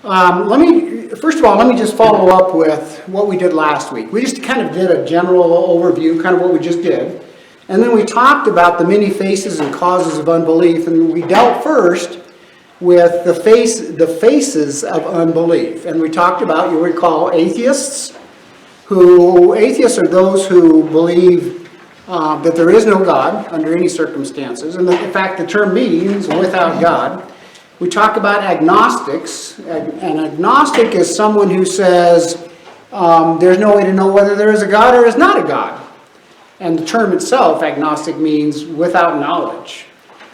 First of all, let me just follow up with what we did last week. We just kind of did a general overview, kind of what we just did. And then we talked about the many faces and causes of unbelief, and we dealt first with the faces of unbelief. And we talked about, you recall, atheists are those who believe that there is no God under any circumstances. And in fact, the term means without God. We talk about agnostics. An agnostic is someone who says there's no way to know whether there is a God or is not a God. And the term itself, agnostic, means without knowledge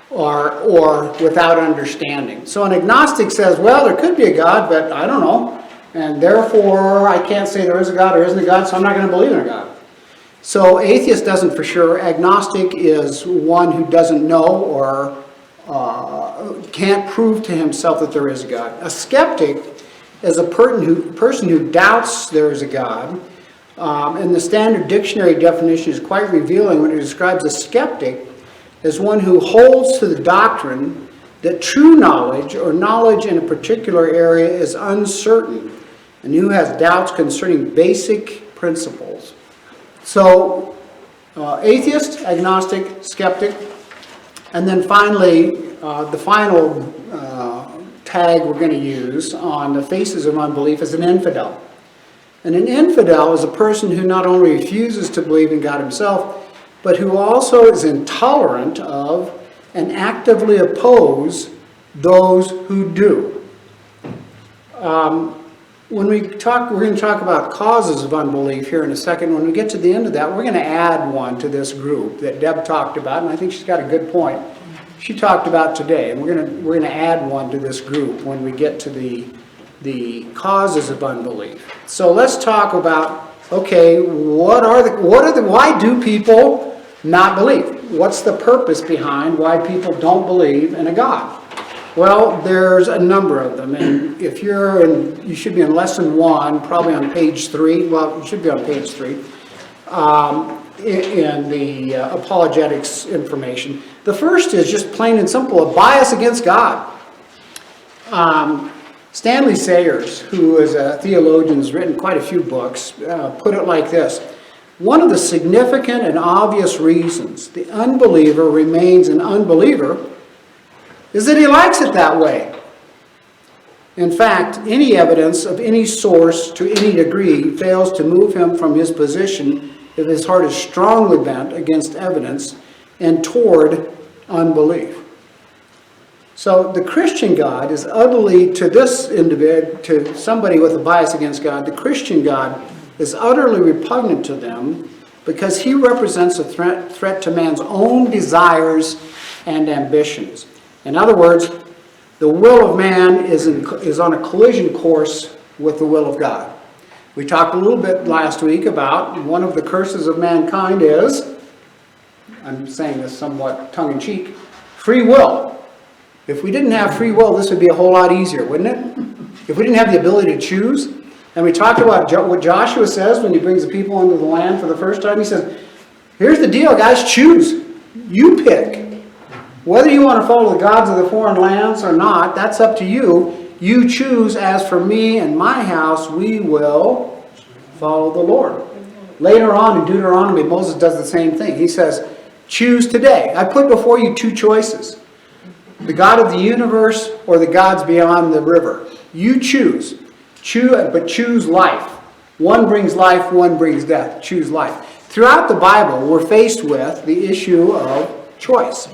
or without understanding. So an agnostic says, well, there could be a God, but I don't know. And therefore, I can't say there is a God or isn't a God, so I'm not going to believe in a God. So atheist doesn't for sure. Agnostic is one who doesn't know or can't prove to himself that there is a God. A skeptic is a person who doubts there is a God. And the standard dictionary definition is quite revealing when it describes a skeptic as one who holds to the doctrine that true knowledge or knowledge in a particular area is uncertain and who has doubts concerning basic principles. So, atheist, agnostic, skeptic, and then finally, the final tag we're going to use on the faces of unbelief is an infidel. And an infidel is a person who not only refuses to believe in God himself, but who also is intolerant of and actively oppose those who do. We're going to talk about causes of unbelief here in a second. When we get to the end of that, we're going to add one to this group that Deb talked about, and I think she's got a good point. She talked about today, and we're going to add one to this group when we get to the causes of unbelief. So let's talk about, okay, why do people not believe? What's the purpose behind why people don't believe in a God? Well, there's a number of them, and if you should be in lesson 1, probably on page 3. Well, you should be on page 3 in the apologetics information. The first is just plain and simple, a bias against God. Stanley Sayers, who is a theologian, has written quite a few books, put it like this. One of the significant and obvious reasons the unbeliever remains an unbeliever is that he likes it that way. In fact, any evidence of any source to any degree fails to move him from his position if his heart is strongly bent against evidence and toward unbelief. So the Christian God is utterly, to this individual, to somebody with a bias against God, the Christian God is utterly repugnant to them because he represents a threat to man's own desires and ambitions. In other words, the will of man is on a collision course with the will of God. We talked a little bit last week about one of the curses of mankind is, I'm saying this somewhat tongue-in-cheek, free will. If we didn't have free will, this would be a whole lot easier, wouldn't it? If we didn't have the ability to choose. And we talked about what Joshua says when he brings the people into the land for the first time. He says, here's the deal, guys, choose. You pick. Whether you want to follow the gods of the foreign lands or not, that's up to you. You choose. As for me and my house, we will follow the Lord. Later on in Deuteronomy, Moses does the same thing. He says, choose today. I put before you two choices. The God of the universe or the gods beyond the river. You choose. But choose life. One brings life, one brings death. Choose life. Throughout the Bible, we're faced with the issue of choice.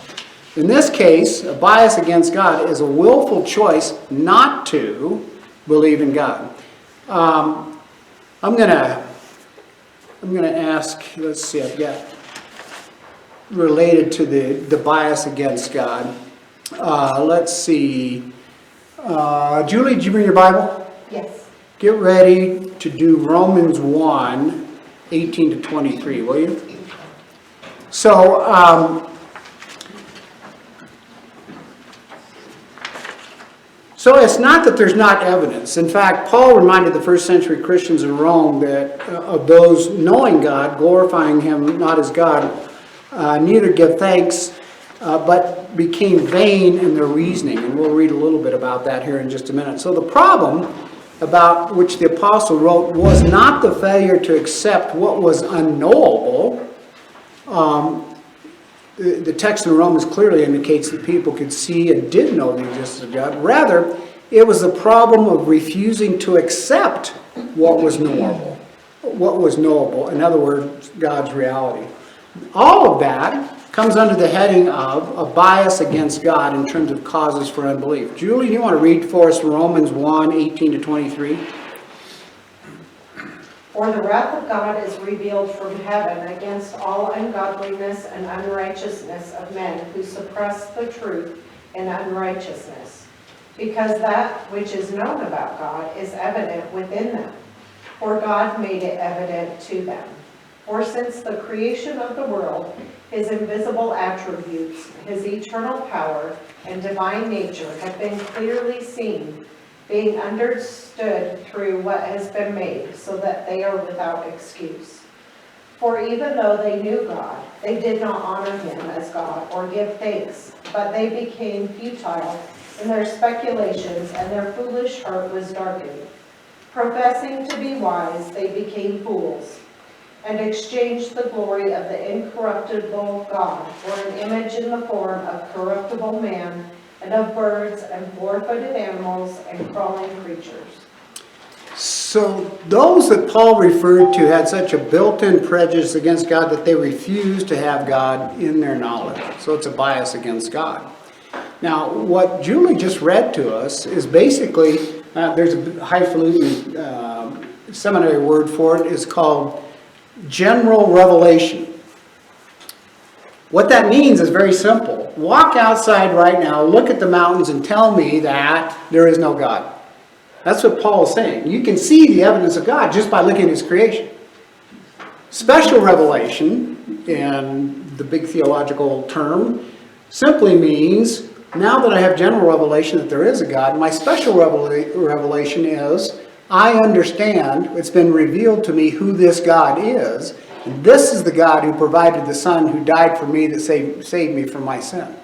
In this case, a bias against God is a willful choice not to believe in God. I'm going to ask, let's see, I've got related to the bias against God. Let's see. Julie, did you bring your Bible? Yes. Get ready to do Romans 1, 18 to 23, will you? So, So it's not that there's not evidence. In fact, Paul reminded the first century Christians in Rome that of those knowing God, glorifying him not as God, neither give thanks but became vain in their reasoning. And we'll read a little bit about that here in just a minute. So the problem about which the apostle wrote was not the failure to accept what was unknowable. The text in Romans clearly indicates that people could see and did know the existence of God. Rather, it was the problem of refusing to accept what was knowable. What was knowable, in other words, God's reality. All of that comes under the heading of a bias against God in terms of causes for unbelief. Julie, you want to read for us Romans 1, 18 to 23? For the wrath of God is revealed from heaven against all ungodliness and unrighteousness of men who suppress the truth in unrighteousness. Because that which is known about God is evident within them, for God made it evident to them. For since the creation of the world, his invisible attributes, his eternal power and divine nature have been clearly seen, being understood through what has been made, so that they are without excuse. For even though they knew God, they did not honor him as God or give thanks, but they became futile in their speculations, and their foolish heart was darkened. Professing to be wise, they became fools, and exchanged the glory of the incorruptible God for an image in the form of corruptible man, and of birds and four-footed animals and crawling creatures. So those that Paul referred to had such a built-in prejudice against God that they refused to have God in their knowledge. So it's a bias against God. Now, what Julie just read to us is basically, there's a highfalutin seminary word for it, is called general revelation. What that means is very simple. Walk outside right now, look at the mountains, and tell me that there is no God. That's what Paul is saying. You can see the evidence of God just by looking at his creation. Special revelation, in the big theological term, simply means, now that I have general revelation that there is a God, my special revelation is, I understand, it's been revealed to me who this God is. And this is the God who provided the Son who died for me that saved me from my sin.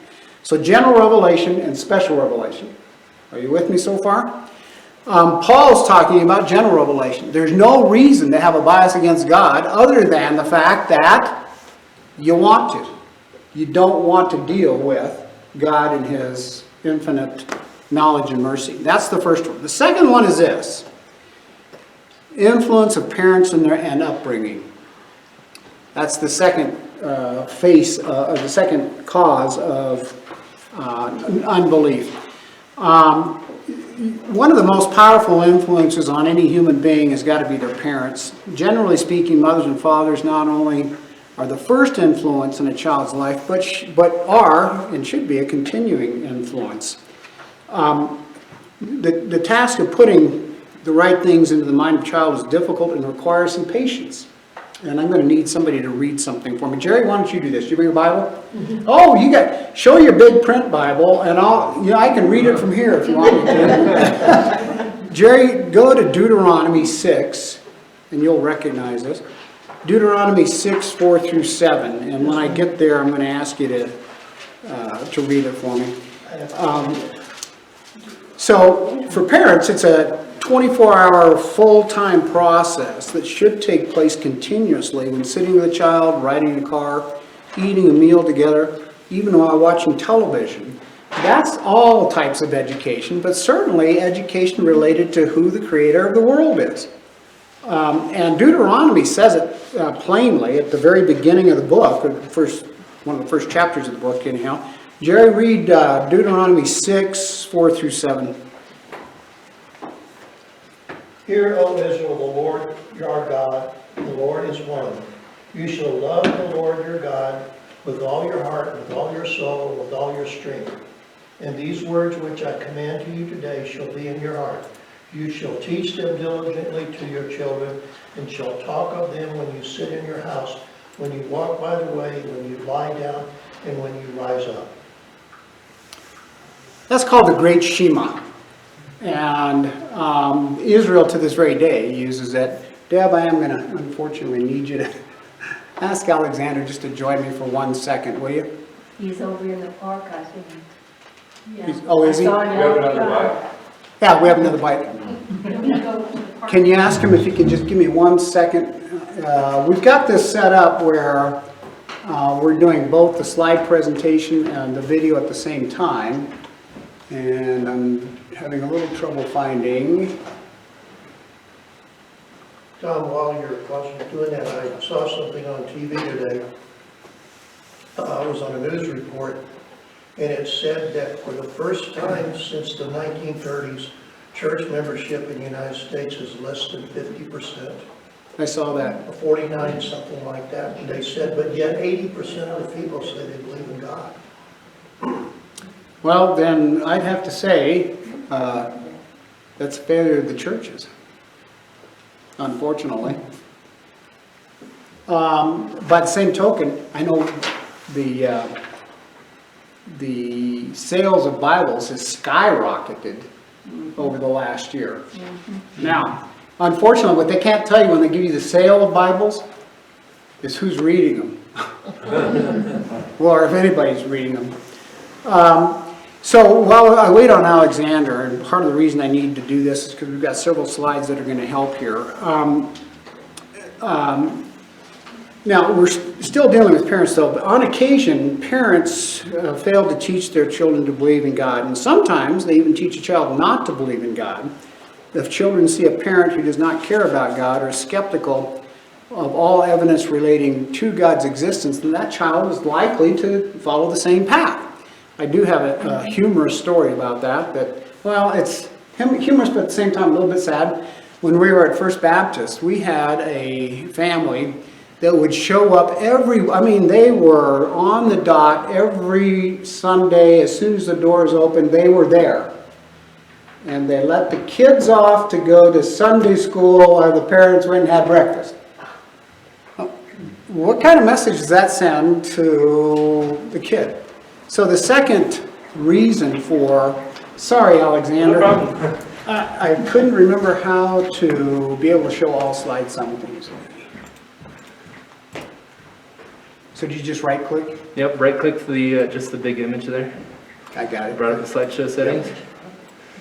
So general revelation and special revelation. Are you with me so far? Paul's talking about general revelation. There's no reason to have a bias against God other than the fact that you want to. You don't want to deal with God and his infinite knowledge and mercy. That's the first one. The second one is this. Influence of parents and upbringing. That's the second the second cause of unbelief. One of the most powerful influences on any human being has got to be their parents. Generally speaking, mothers and fathers not only are the first influence in a child's life, but are and should be a continuing influence. The task of putting the right things into the mind of a child is difficult and requires some patience. And I'm going to need somebody to read something for me. Jerry, why don't you do this? Do you bring a Bible? Mm-hmm. Oh, show your big print Bible, and I can read it from here if you want me to. Jerry, go to Deuteronomy 6, and you'll recognize this. Deuteronomy 6, 4 through 7. And when I get there, I'm going to ask you to read it for me. So for parents, it's a 24-hour full-time process that should take place continuously when sitting with a child, riding in a car, eating a meal together, even while watching television. That's all types of education, but certainly education related to who the creator of the world is. And Deuteronomy says it plainly at the very beginning of the book, one of the first chapters of the book anyhow. Jerry, read Deuteronomy 6, 4 through 7. Hear, O Israel, the Lord our God, the Lord is one. You shall love the Lord your God with all your heart, with all your soul, with all your strength. And these words which I command to you today shall be in your heart. You shall teach them diligently to your children, and shall talk of them when you sit in your house, when you walk by the way, when you lie down, and when you rise up. That's called the Great Shema. And Israel to this very day uses it. Deb, I am going to unfortunately need you to ask Alexander just to join me for 1 second, will you? He's over in the park, I think. Yeah. Oh, is he? I saw him We have outside. another bite? Yeah, we have another bite. Can you ask him if he can just give me 1 second? We've got this set up where we're doing both the slide presentation and the video at the same time. And I'm having a little trouble finding. Tom, while you're doing that, I saw something on TV today. It was on a news report, and it said that for the first time since the 1930s, church membership in the United States is less than 50%, I saw that. 49, something like that. And they said, but yet 80% of the people say they believe in God. Well, then I'd have to say that's a failure of the churches, unfortunately. By the same token, I know the sales of Bibles has skyrocketed over the last year. Now, unfortunately, what they can't tell you when they give you the sale of Bibles is who's reading them, or if anybody's reading them. So while I wait on Alexander, and part of the reason I need to do this is because we've got several slides that are going to help here. Now, we're still dealing with parents, though, but on occasion, parents fail to teach their children to believe in God, and sometimes they even teach a child not to believe in God. If children see a parent who does not care about God or is skeptical of all evidence relating to God's existence, then that child is likely to follow the same path. I do have a humorous story about that, well, it's humorous, but at the same time a little bit sad. When we were at First Baptist, we had a family that would show up they were on the dot every Sunday. As soon as the doors opened, they were there. And they let the kids off to go to Sunday school while the parents went and had breakfast. What kind of message does that send to the kid? So the second reason for, sorry Alexander, No problem. I couldn't remember how to be able to show all slides simultaneously. So did you just right click? Yep, right click to the just the big image there. I got it. Brought up the slideshow settings.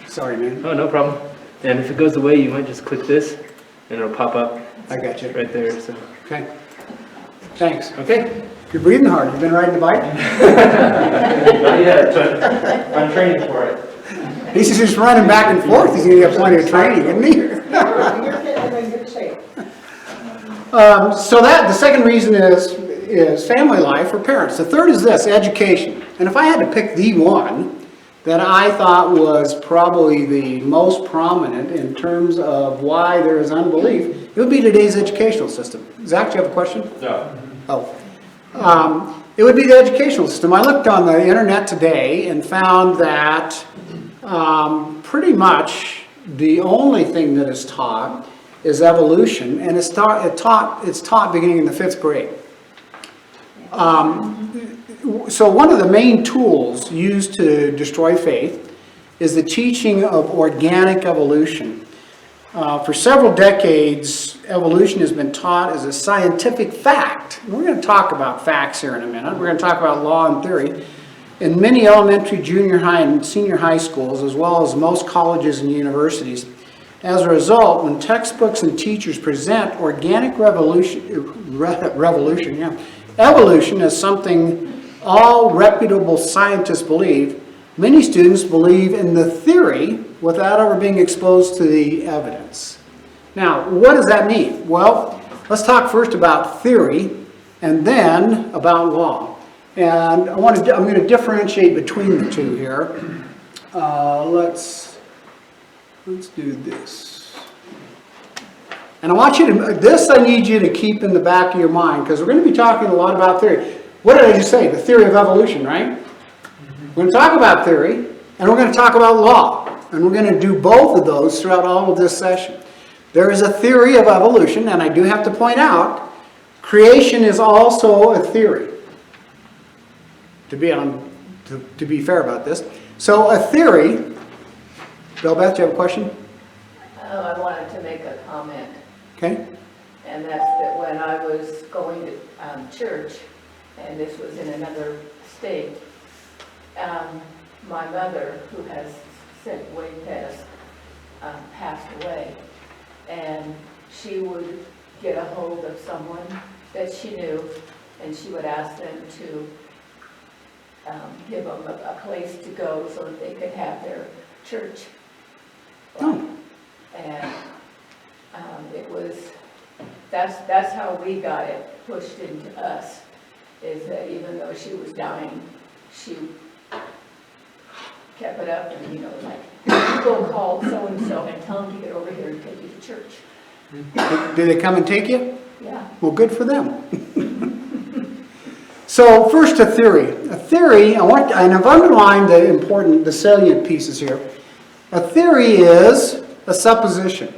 Sorry man, Oh, no problem. And if it goes away, you might just click this, and it'll pop up I got you. right there. So, Okay, thanks. okay. You're breathing hard. You've been riding the bike? Not yet, but I'm training for it. He's just running back and forth. He's going to get plenty of training, isn't he? You're in good shape. So the second reason is family life for parents. The third is this, education. And if I had to pick the one that I thought was probably the most prominent in terms of why there is unbelief, it would be today's educational system. Zach, do you have a question? No. Oh. It would be the educational system. I looked on the internet today and found that pretty much the only thing that is taught is evolution, and it's taught beginning in the 5th grade. So one of the main tools used to destroy faith is the teaching of organic evolution. For several decades, evolution has been taught as a scientific fact. We're going to talk about facts here in a minute. We're going to talk about law and theory. In many elementary, junior high, and senior high schools, as well as most colleges and universities, as a result, when textbooks and teachers present organic evolution as something all reputable scientists believe, many students believe in the theory without ever being exposed to the evidence. Now, what does that mean? Well, let's talk first about theory and then about law. And I'm going to differentiate between the two here. Let's do this. And I want you to, I need you to keep in the back of your mind, because we're going to be talking a lot about theory. What did I just say? The theory of evolution, right? We're going to talk about theory, and we're going to talk about law. And we're going to do both of those throughout all of this session. There is a theory of evolution, and I do have to point out, creation is also a theory. To be fair about this. So a theory, Bellbeth, do you have a question? Oh, I wanted to make a comment, Okay. and that's that when I was going to church, and this was in another state. My mother, who has since way passed away, and she would get a hold of someone that she knew, and she would ask them to give them a place to go so that they could have their church. Oh. And it was, that's how we got it pushed into us, is that even though she was dying, she kept it up, and like, go call so-and-so and tell them to get over here and take you to church. Did they come and take you? Yeah. Well, good for them. So first, a theory. A theory, and I've underlined the salient pieces here. A theory is a supposition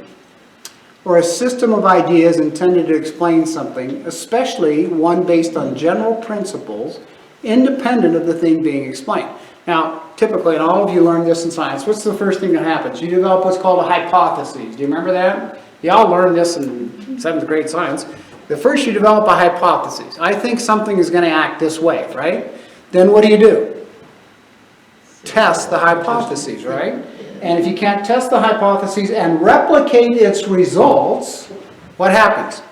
or a system of ideas intended to explain something, especially one based on general principles, independent of the thing being explained. Now, typically, and all of you learned this in science, what's the first thing that happens? You develop what's called a hypothesis. Do you remember that? You all learned this in 7th grade science. The first you develop a hypothesis. I think something is going to act this way, right? Then what do? Test the hypothesis, right? And if you can't test the hypothesis and replicate its results, what happens?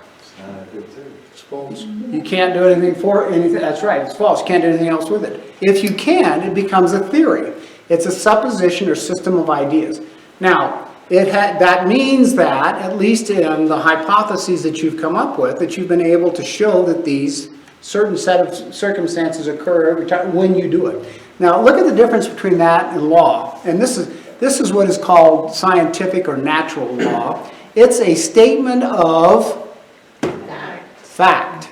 It's false. You can't do anything for anything. That's right, it's false. You can't do anything else with it. If you can, it becomes a theory. It's a supposition or system of ideas. Now, that means that, at least in the hypotheses that you've come up with, that you've been able to show that these certain set of circumstances occur every time when you do it. Now, look at the difference between that and law. And this is what is called scientific or natural law. It's a statement of fact,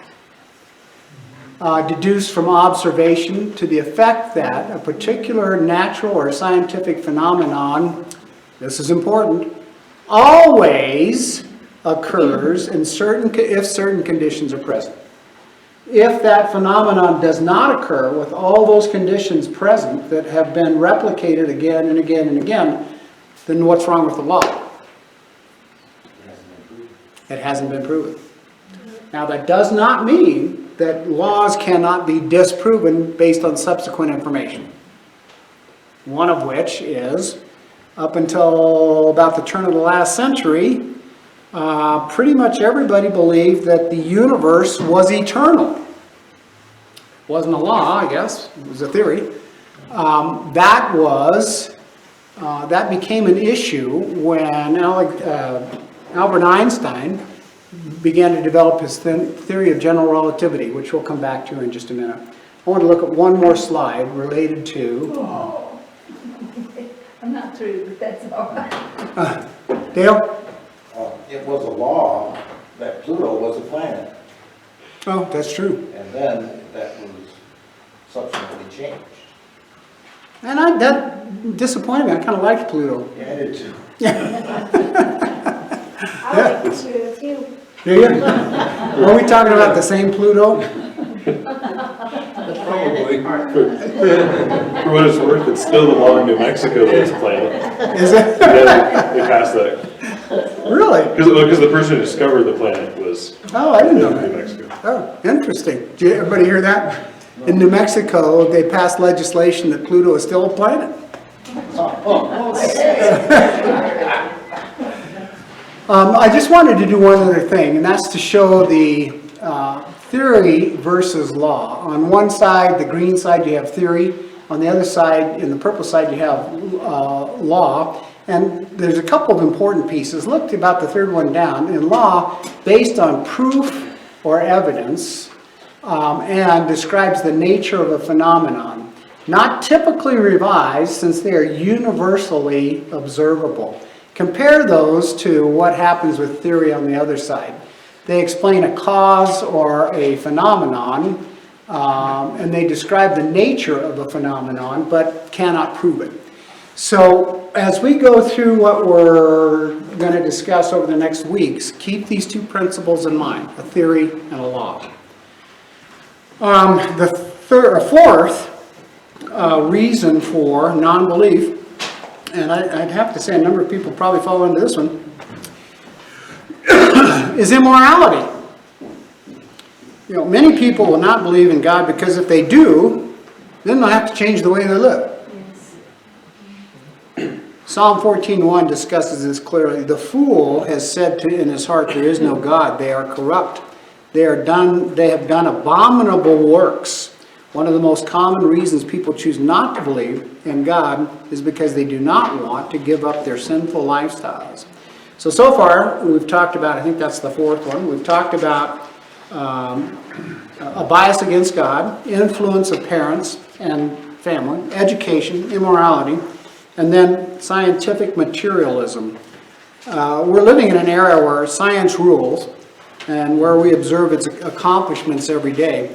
deduced from observation to the effect that a particular natural or scientific phenomenon, this is important, always occurs if certain conditions are present. If that phenomenon does not occur with all those conditions present that have been replicated again and again and again, then what's wrong with the law? It hasn't been proven. Now, that does not mean that laws cannot be disproven based on subsequent information. One of which is, up until about the turn of the last century, pretty much everybody believed that the universe was eternal. Wasn't a law, I guess. It was a theory. That became an issue when Albert Einstein began to develop his theory of general relativity, which we'll come back to in just a minute. I want to look at one more slide related to... Oh. I'm not through, but that's all right. Dale? It was a law that Pluto was a planet, Oh, that's true. and then that was subsequently changed. And that disappointed me. I kind of liked Pluto. Yeah, I did too. I like Pluto too. Do you? Were we talking about the same Pluto? Probably. For what it's worth, it's still the law in New Mexico that it's a planet. Is it? Yeah, they passed that. Really? Because the person who discovered the planet was Oh, I didn't know in New that. Mexico. Oh, interesting. Did everybody hear that? In New Mexico, they passed legislation that Pluto is still a planet. I just wanted to do one other thing, and that's to show the theory versus law. On one side, the green side, you have theory. On the other side, in the purple side, you have law. And there's a couple of important pieces. Look about the third one down. In law, based on proof or evidence, and describes the nature of a phenomenon. Not typically revised, since they are universally observable. Compare those to what happens with theory on the other side. They explain a cause or a phenomenon, and they describe the nature of a phenomenon, but cannot prove it. So, as we go through what we're going to discuss over the next weeks, keep these two principles in mind, a theory and a law. The fourth reason for non-belief, and I'd have to say a number of people probably fall into this one, is immorality. You know, many people will not believe in God because if they do, then they'll have to change the way they live. Psalm 14:1 discusses this clearly. The fool has said in his heart, there is no God. They are corrupt. They have done abominable works. One of the most common reasons people choose not to believe in God is because they do not want to give up their sinful lifestyles. So far, we've talked about, I think that's the fourth one, we've talked about a bias against God, influence of parents and family, education, immorality, and then scientific materialism. We're living in an era where science rules and where we observe its accomplishments every day.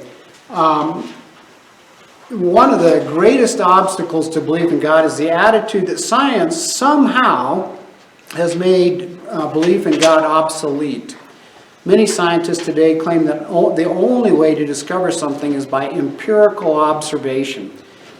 One of the greatest obstacles to belief in God is the attitude that science somehow has made belief in God obsolete. Many scientists today claim that the only way to discover something is by empirical observation.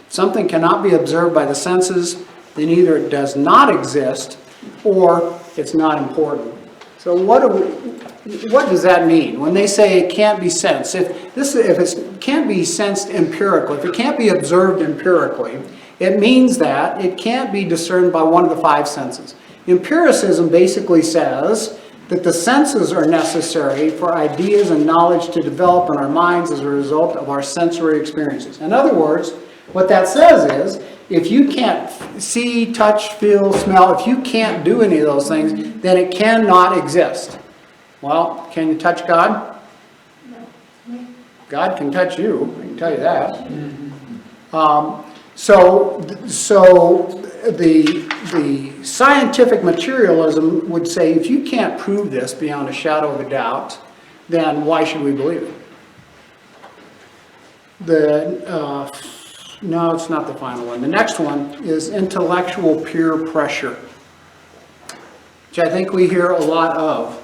If something cannot be observed by the senses, then either it does not exist or it's not important. So what does that mean when they say it can't be sensed? If it can't be sensed empirically, if it can't be observed empirically, it means that it can't be discerned by one of the five senses. Empiricism basically says that the senses are necessary for ideas and knowledge to develop in our minds as a result of our sensory experiences. In other words, what that says is, if you can't see, touch, feel, smell, if you can't do any of those things, then it cannot exist. Well, can you touch God? God can touch you, I can tell you that. So the scientific materialism would say, if you can't prove this beyond a shadow of a doubt, then why should we believe it? No, it's not the final one. The next one is intellectual peer pressure, which I think we hear a lot of.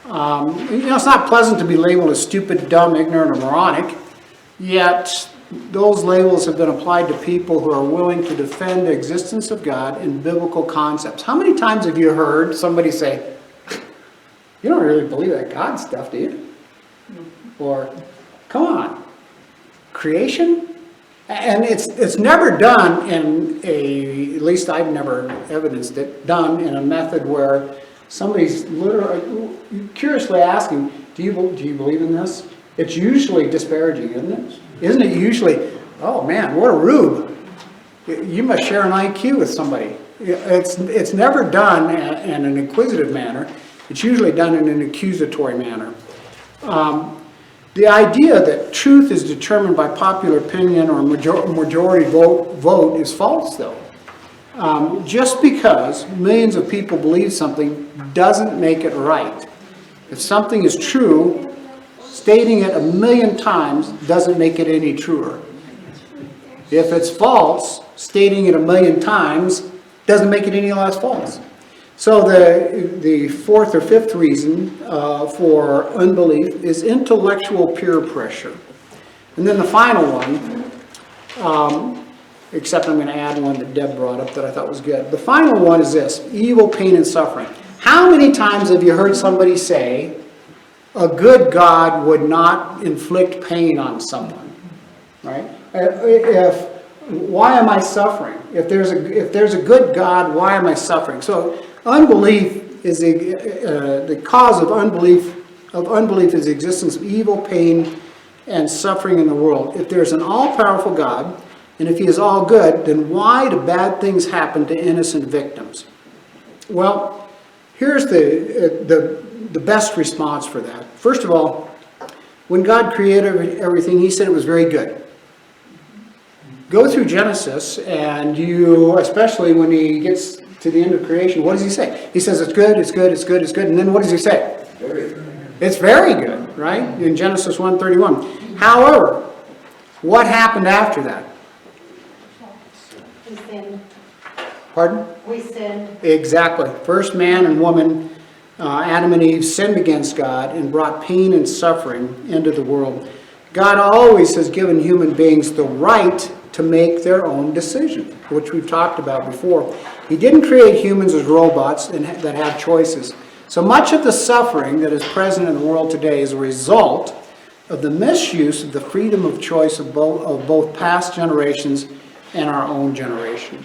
It's not pleasant to be labeled as stupid, dumb, ignorant, or moronic, yet those labels have been applied to people who are willing to defend the existence of God and biblical concepts. How many times have you heard somebody say, you don't really believe that God stuff, do you? Or, come on, creation? And it's never done in at least I've never evidenced it, done in a method where somebody's literally curiously asking, do you believe in this? It's usually disparaging, isn't it? Isn't it usually, oh man, what a rube. You must share an IQ with somebody. It's never done in an inquisitive manner. It's usually done in an accusatory manner. The idea that truth is determined by popular opinion or majority vote is false, though. Just because millions of people believe something doesn't make it right. If something is true, stating it 1,000,000 times doesn't make it any truer. If it's false, stating it 1,000,000 times doesn't make it any less false. So the fourth or fifth reason for unbelief is intellectual peer pressure. And then the final one, except I'm going to add one that Deb brought up that I thought was good. The final one is this: evil, pain, and suffering. How many times have you heard somebody say, a good God would not inflict pain on someone? Right? Why am I suffering? If there's a good God, why am I suffering? So unbelief is the cause of unbelief. Is the existence of evil, pain, and suffering in the world. If there's an all-powerful God, and if He is all good, then why do bad things happen to innocent victims? Well, here's the best response for that. First of all, when God created everything, He said it was very good. Go through Genesis, and especially when He gets to the end of creation, what does He say? He says it's good, it's good, it's good, it's good, and then what does He say? Very good. It's very good, right? In Genesis 1:31. However, what happened after that? We sinned. Pardon? We sinned. Exactly. First man and woman, Adam and Eve, sinned against God and brought pain and suffering into the world. God always has given human beings the right to make their own decision, which we've talked about before. He didn't create humans as robots that have choices. So much of the suffering that is present in the world today is a result of the misuse of the freedom of choice of both past generations and our own generation.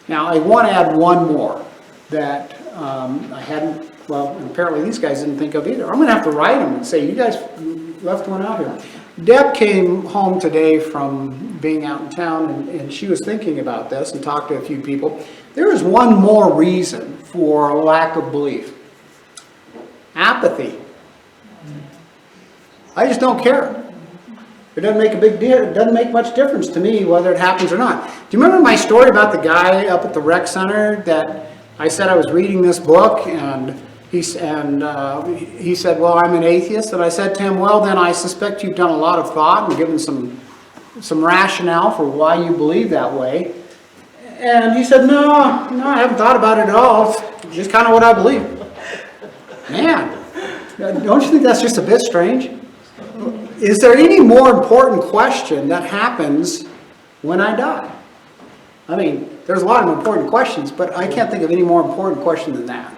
Now, I want to add one more that I hadn't, well, apparently these guys didn't think of either. I'm going to have to write them and say, you guys left one out here. Deb came home today from being out in town, and she was thinking about this and talked to a few people. There is one more reason for lack of belief. Apathy. I just don't care. It doesn't make a big deal. It doesn't make much difference to me whether it happens or not. Do you remember my story about the guy up at the rec center that I said I was reading this book, and he said, well, I'm an atheist. And I said to him, well, then I suspect you've done a lot of thought and given some rationale for why you believe that way. And he said, no, I haven't thought about it at all. It's just kind of what I believe. Man, don't you think that's just a bit strange? Is there any more important question that happens when I die? I mean, there's a lot of important questions, but I can't think of any more important question than that.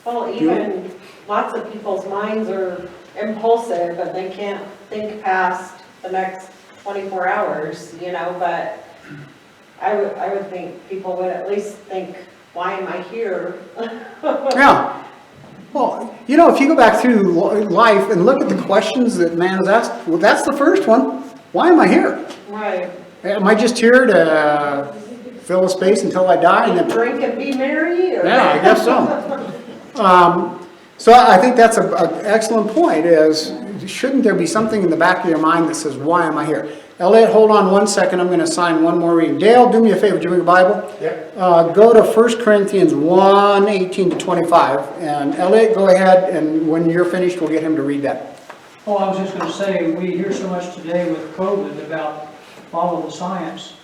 Well, even lots of people's minds are impulsive and they can't think past the next 24 hours, you know, but I would think people would at least think, why am I here? Yeah. Well, you know, if you go back through life and look at the questions that man has asked, well, that's the first one. Why am I here? Right. Am I just here to fill a space until I die? And then, Drink and be merry? Or? yeah, I guess so. So I think that's an excellent point, is shouldn't there be something in the back of your mind that says, why am I here? Elliot, hold on one second. I'm going to assign one more reading. Dale, do me a favor. Do you bring a Bible? Yep. Go to 1 Corinthians 1, 18 to 25. And Elliot, go ahead, and when you're finished, we'll get him to read that. Oh, I was just going to say, we hear so much today with COVID about follow the science.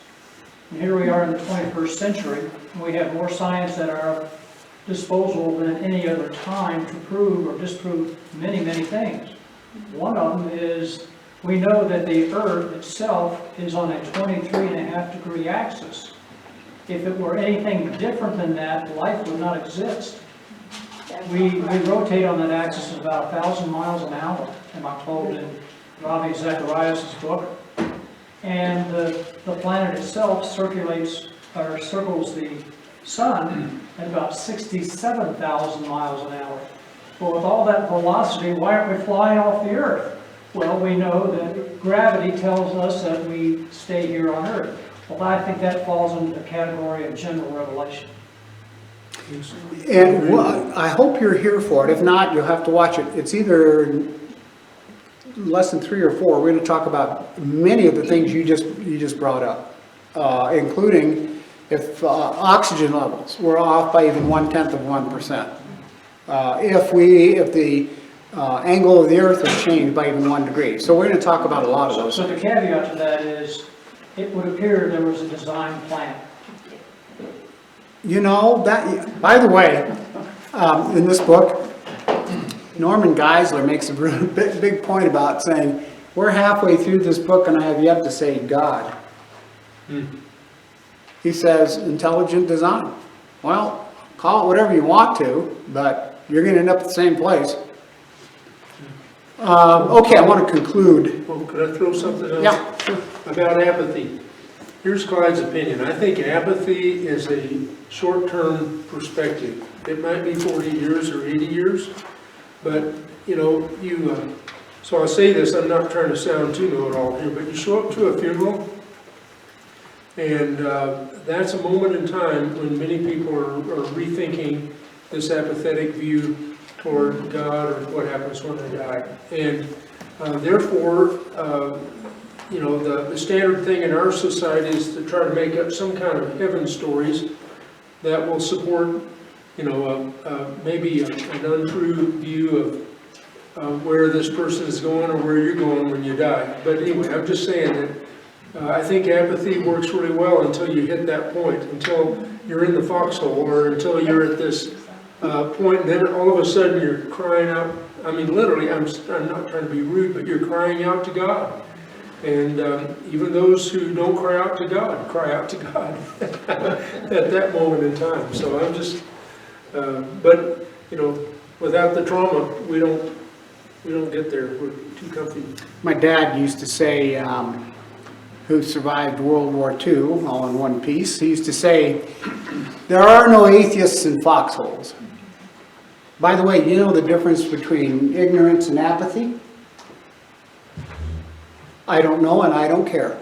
And here we are in the 21st century. We have more science at our disposal than any other time to prove or disprove many, many things. One of them is we know that the Earth itself is on a 23.5-degree axis. If it were anything different than that, life would not exist. We rotate on that axis at about 1,000 miles an hour, am I told in Ravi Zacharias' book. And the planet itself circles the sun at about 67,000 miles an hour. Well, with all that velocity, why aren't we flying off the Earth? Well, we know that gravity tells us that we stay here on Earth. Well, I think that falls into the category of general revelation. And well, I hope you're here for it. If not, you'll have to watch it. It's either lesson 3 or 4. We're going to talk about many of the things you just brought up, including if oxygen levels were off by even 0.1%. If the angle of the Earth has changed by even 1 degree. So we're going to talk about a lot of those. So the caveat to that is, it would appear there was a design plan. You know, that, by the way, in this book, Norman Geisler makes a really big point about saying, we're halfway through this book and I have yet to say God. He says, intelligent design. Well, call it whatever you want to, but you're going to end up at the same place. Okay, I want to conclude. Well, could I throw something else? Yeah. About apathy. Here's Clyde's opinion. I think apathy is a short-term perspective. It might be 40 years or 80 years, but you know, so I'll say this, I'm not trying to sound too know-it-all here, but you show up to a funeral, and that's a moment in time when many people are rethinking this apathetic view toward God or what happens when they die. And therefore, you know, the standard thing in our society is to try to make up some kind of heaven stories that will support, you know, maybe an untrue view of where this person is going or where you're going when you die. But anyway, I'm just saying that I think apathy works really well until you hit that point, until you're in the foxhole or until you're at this point, and then all of a sudden you're crying out. I mean, literally, I'm not trying to be rude, but you're crying out to God. And even those who don't cry out to God at that moment in time. So I'm just, but, you know, without the trauma, we don't We don't get there, we're too comfy. My dad used to say, who survived World War II all in one piece, he used to say, there are no atheists in foxholes. By the way, do you know the difference between ignorance and apathy? I don't know and I don't care.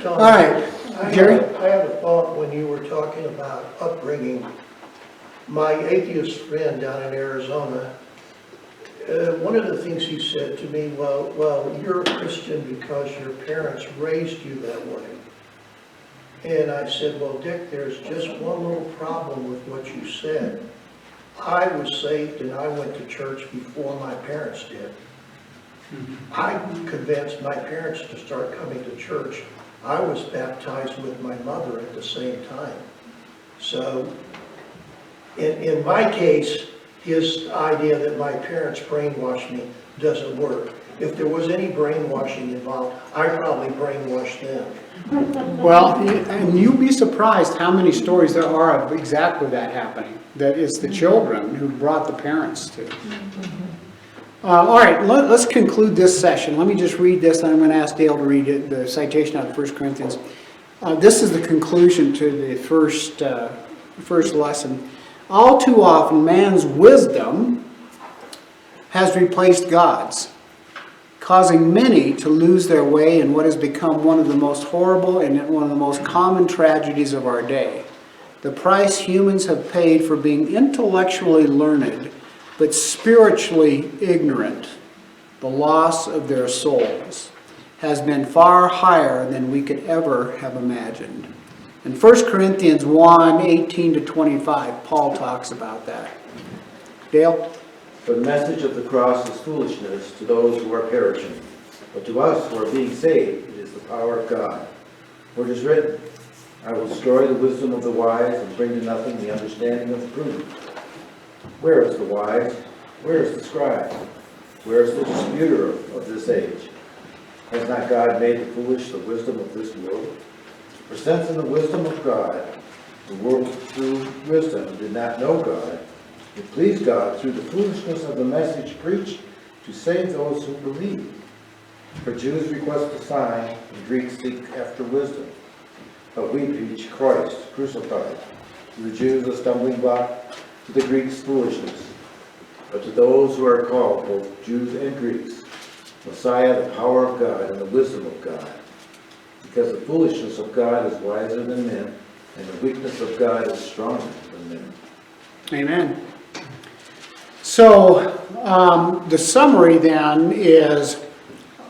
All right, Jerry? I have a thought when you were talking about upbringing. My atheist friend down in Arizona, one of the things he said to me, well, you're a Christian because your parents raised you that way. And I said, well, Dick, there's just one little problem with what you said. I was saved and I went to church before my parents did. I convinced my parents to start coming to church. I was baptized with my mother at the same time. So in my case, his idea that my parents brainwashed me doesn't work. If there was any brainwashing involved, I probably brainwashed them. Well, and you'd be surprised how many stories there are of exactly that happening. That it's the children who brought the parents to. All right, let's conclude this session. Let me just read this, and I'm going to ask Dale to read it, the citation out of 1 Corinthians. This is the conclusion to the first lesson. All too often, man's wisdom has replaced God's, causing many to lose their way in what has become one of the most horrible and one of the most common tragedies of our day. The price humans have paid for being intellectually learned but spiritually ignorant, the loss of their souls, has been far higher than we could ever have imagined. In 1 Corinthians 1, 18-25, Paul talks about that. Dale? For the message of the cross is foolishness to those who are perishing, but to us who are being saved, it is the power of God. For it is written, I will destroy the wisdom of the wise and bring to nothing the understanding of the prudent. Where is the wise? Where is the scribe? Where is the disputer of this age? Has not God made the foolish the wisdom of this world? For since in the wisdom of God, the world through wisdom did not know God, it pleased God through the foolishness of the message preached to save those who believe. For Jews request a sign, and Greeks seek after wisdom. But we preach Christ crucified. To the Jews a stumbling block, to the Greeks foolishness. But to those who are called, both Jews and Greeks, Messiah, the power of God and the wisdom of God. Because the foolishness of God is wiser than men, and the weakness of God is stronger than men. Amen. So, the summary then is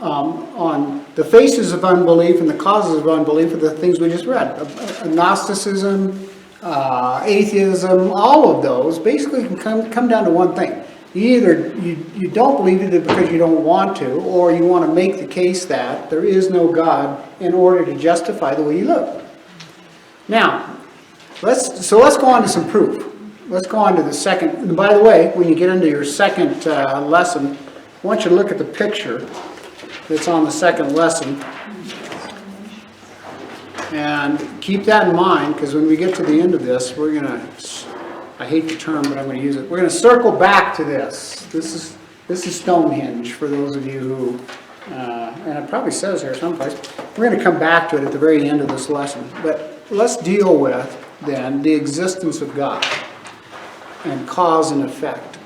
on the faces of unbelief and the causes of unbelief are the things we just read. Gnosticism, atheism, all of those basically can come down to one thing. Either you don't believe it because you don't want to, or you want to make the case that there is no God in order to justify the way you live. Now, let's go on to some proof. Let's go on to the second. And by the way, when you get into your second lesson, I want you to look at the picture that's on the second lesson. And keep that in mind, because when we get to the end of this, we're going to, I hate the term, but I'm going to use it. We're going to circle back to this. This is Stonehenge, for those of you who, and it probably says here someplace. We're going to come back to it at the very end of this lesson. But let's deal with, then, the existence of God and cause and effect.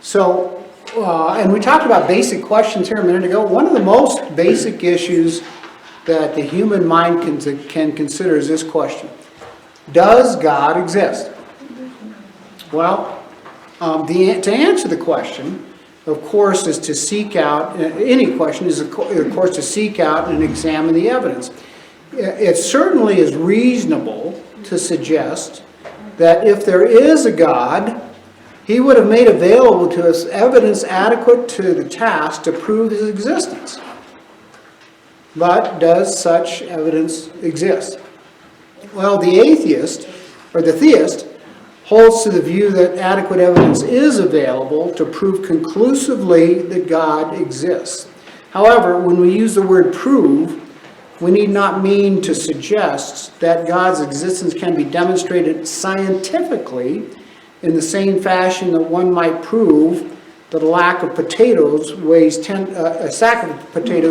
So, and we talked about basic questions here a minute ago. One of the most basic issues that the human mind can consider is this question: does God exist? Well, to answer the question, of course, is to seek out, any question is, of course, to seek out and examine the evidence. It certainly is reasonable to suggest that if there is a God, He would have made available to us evidence adequate to the task to prove His existence. But does such evidence exist? Well, the atheist, or the theist, holds to the view that adequate evidence is available to prove conclusively that God exists. However, when we use the word prove, we need not mean to suggest that God's existence can be demonstrated scientifically in the same fashion that one might prove that a sack of potatoes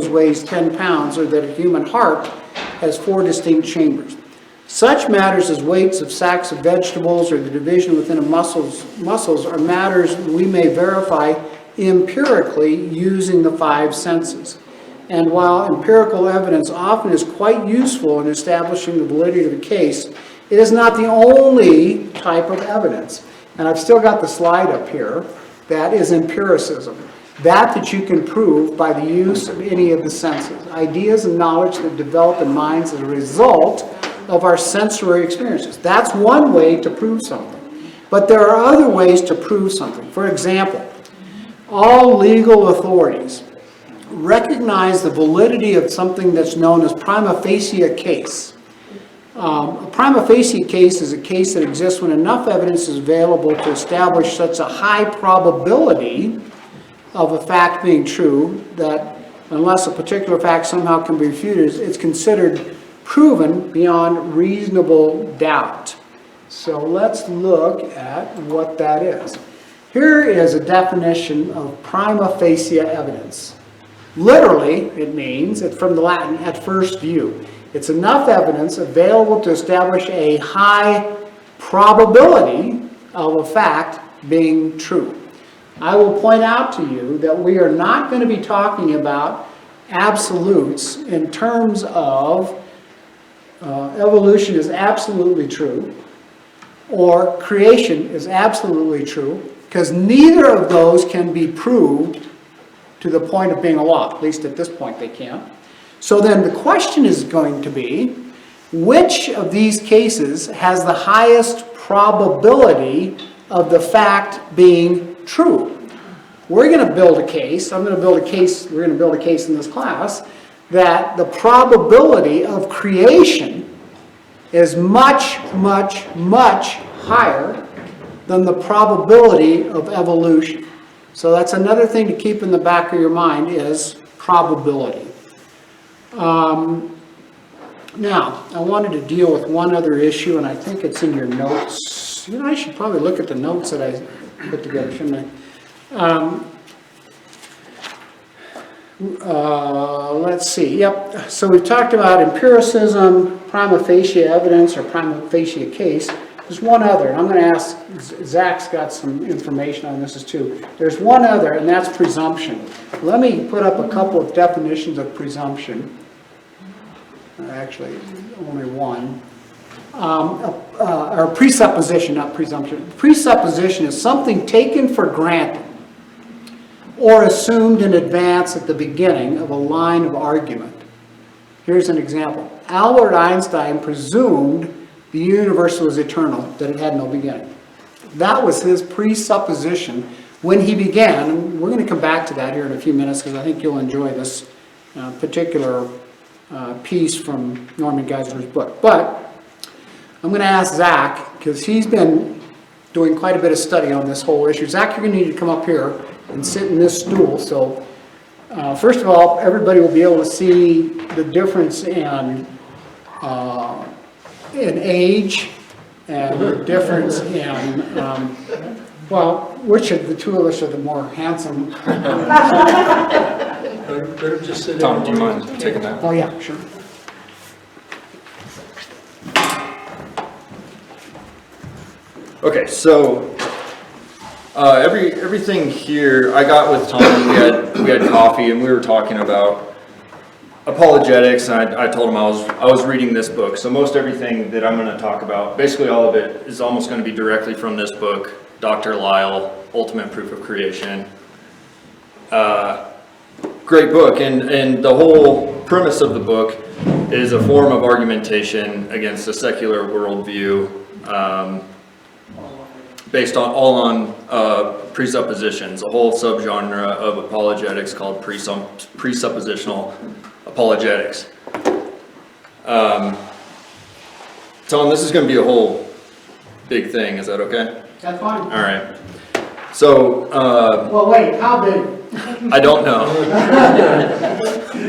weighs 10 pounds, or that a human heart has 4 distinct chambers. Such matters as weights of sacks of vegetables or the division within a muscles are matters we may verify empirically using the 5 senses. And while empirical evidence often is quite useful in establishing the validity of a case, it is not the only type of evidence. And I've still got the slide up here. That is empiricism. That you can prove by the use of any of the senses. Ideas and knowledge that develop in minds as a result of our sensory experiences. That's one way to prove something. But there are other ways to prove something. For example, all legal authorities recognize the validity of something that's known as prima facie case. A prima facie case is a case that exists when enough evidence is available to establish such a high probability of a fact being true that unless a particular fact somehow can be refuted, it's considered proven beyond reasonable doubt. So let's look at what that is. Here is a definition of prima facie evidence. Literally, it means, it's from the Latin, at first view. It's enough evidence available to establish a high probability of a fact being true. I will point out to you that we are not going to be talking about absolutes in terms of evolution is absolutely true or creation is absolutely true, because neither of those can be proved to the point of being a law. At least at this point they can't. So then the question is going to be, which of these cases has the highest probability of the fact being true? We're going to build a case, we're going to build a case in this class, that the probability of creation is much, much, much higher than the probability of evolution. So that's another thing to keep in the back of your mind is probability. Now, I wanted to deal with one other issue, and I think it's in your notes. You know, I should probably look at the notes that I put together, shouldn't I? Let's see. Yep. So we've talked about empiricism, prima facie evidence, or prima facie case. There's one other, and I'm going to ask, Zach's got some information on this too. There's one other, and that's presumption. Let me put up a couple of definitions of presumption. Actually, only one. Or presupposition, not presumption. Presupposition is something taken for granted or assumed in advance at the beginning of a line of argument. Here's an example. Albert Einstein presumed the universe was eternal, that it had no beginning. That was his presupposition when he began. And we're going to come back to that here in a few minutes because I think you'll enjoy this particular piece from Norman Geisler's book. But I'm going to ask Zach, because he's been doing quite a bit of study on this whole issue. Zach, you're going to need to come up here and sit in this stool. So first of all, everybody will be able to see the difference in age and the difference in, well, which of the two of us are the more handsome? Better just sit Tom, down. do you mind taking that? Oh, yeah, sure. Okay, so everything here I got with Tom. We had coffee and we were talking about apologetics, and I told him I was reading this book. So most everything that I'm going to talk about, basically all of it, is almost going to be directly from this book, Dr. Lyle, Ultimate Proof of Creation. Great book, and the whole premise of the book is a form of argumentation against a secular worldview, based on presuppositions, a whole subgenre of apologetics called presuppositional apologetics. Tom, this is going to be a whole big thing. Is that okay? That's fine. All right. So, Well, wait, how big? I don't know.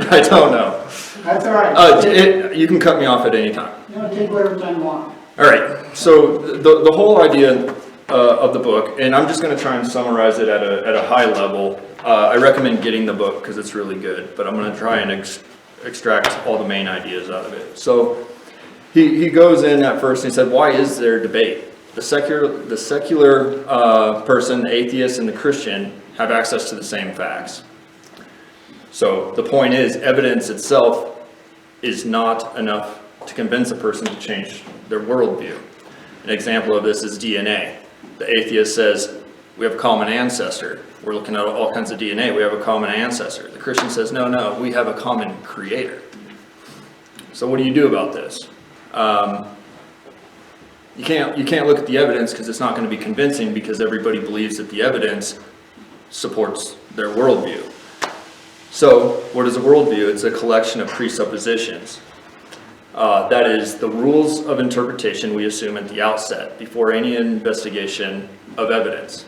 I don't know. That's all right. You can cut me off at any time. You want to take whatever time you want. All right. So the whole idea of the book, and I'm just going to try and summarize it at a high level. I recommend getting the book because it's really good, but I'm going to try and extract all the main ideas out of it. So he goes in at first and he said, why is there debate? The secular person, the atheist, and the Christian have access to the same facts. So the point is, evidence itself is not enough to convince a person to change their worldview. An example of this is DNA. The atheist says, we have a common ancestor. We're looking at all kinds of DNA. We have a common ancestor. The Christian says, no, we have a common creator. So what do you do about this? You can't look at the evidence because it's not going to be convincing, because everybody believes that the evidence supports their worldview. So what is a worldview? It's a collection of presuppositions. That is the rules of interpretation we assume at the outset before any investigation of evidence.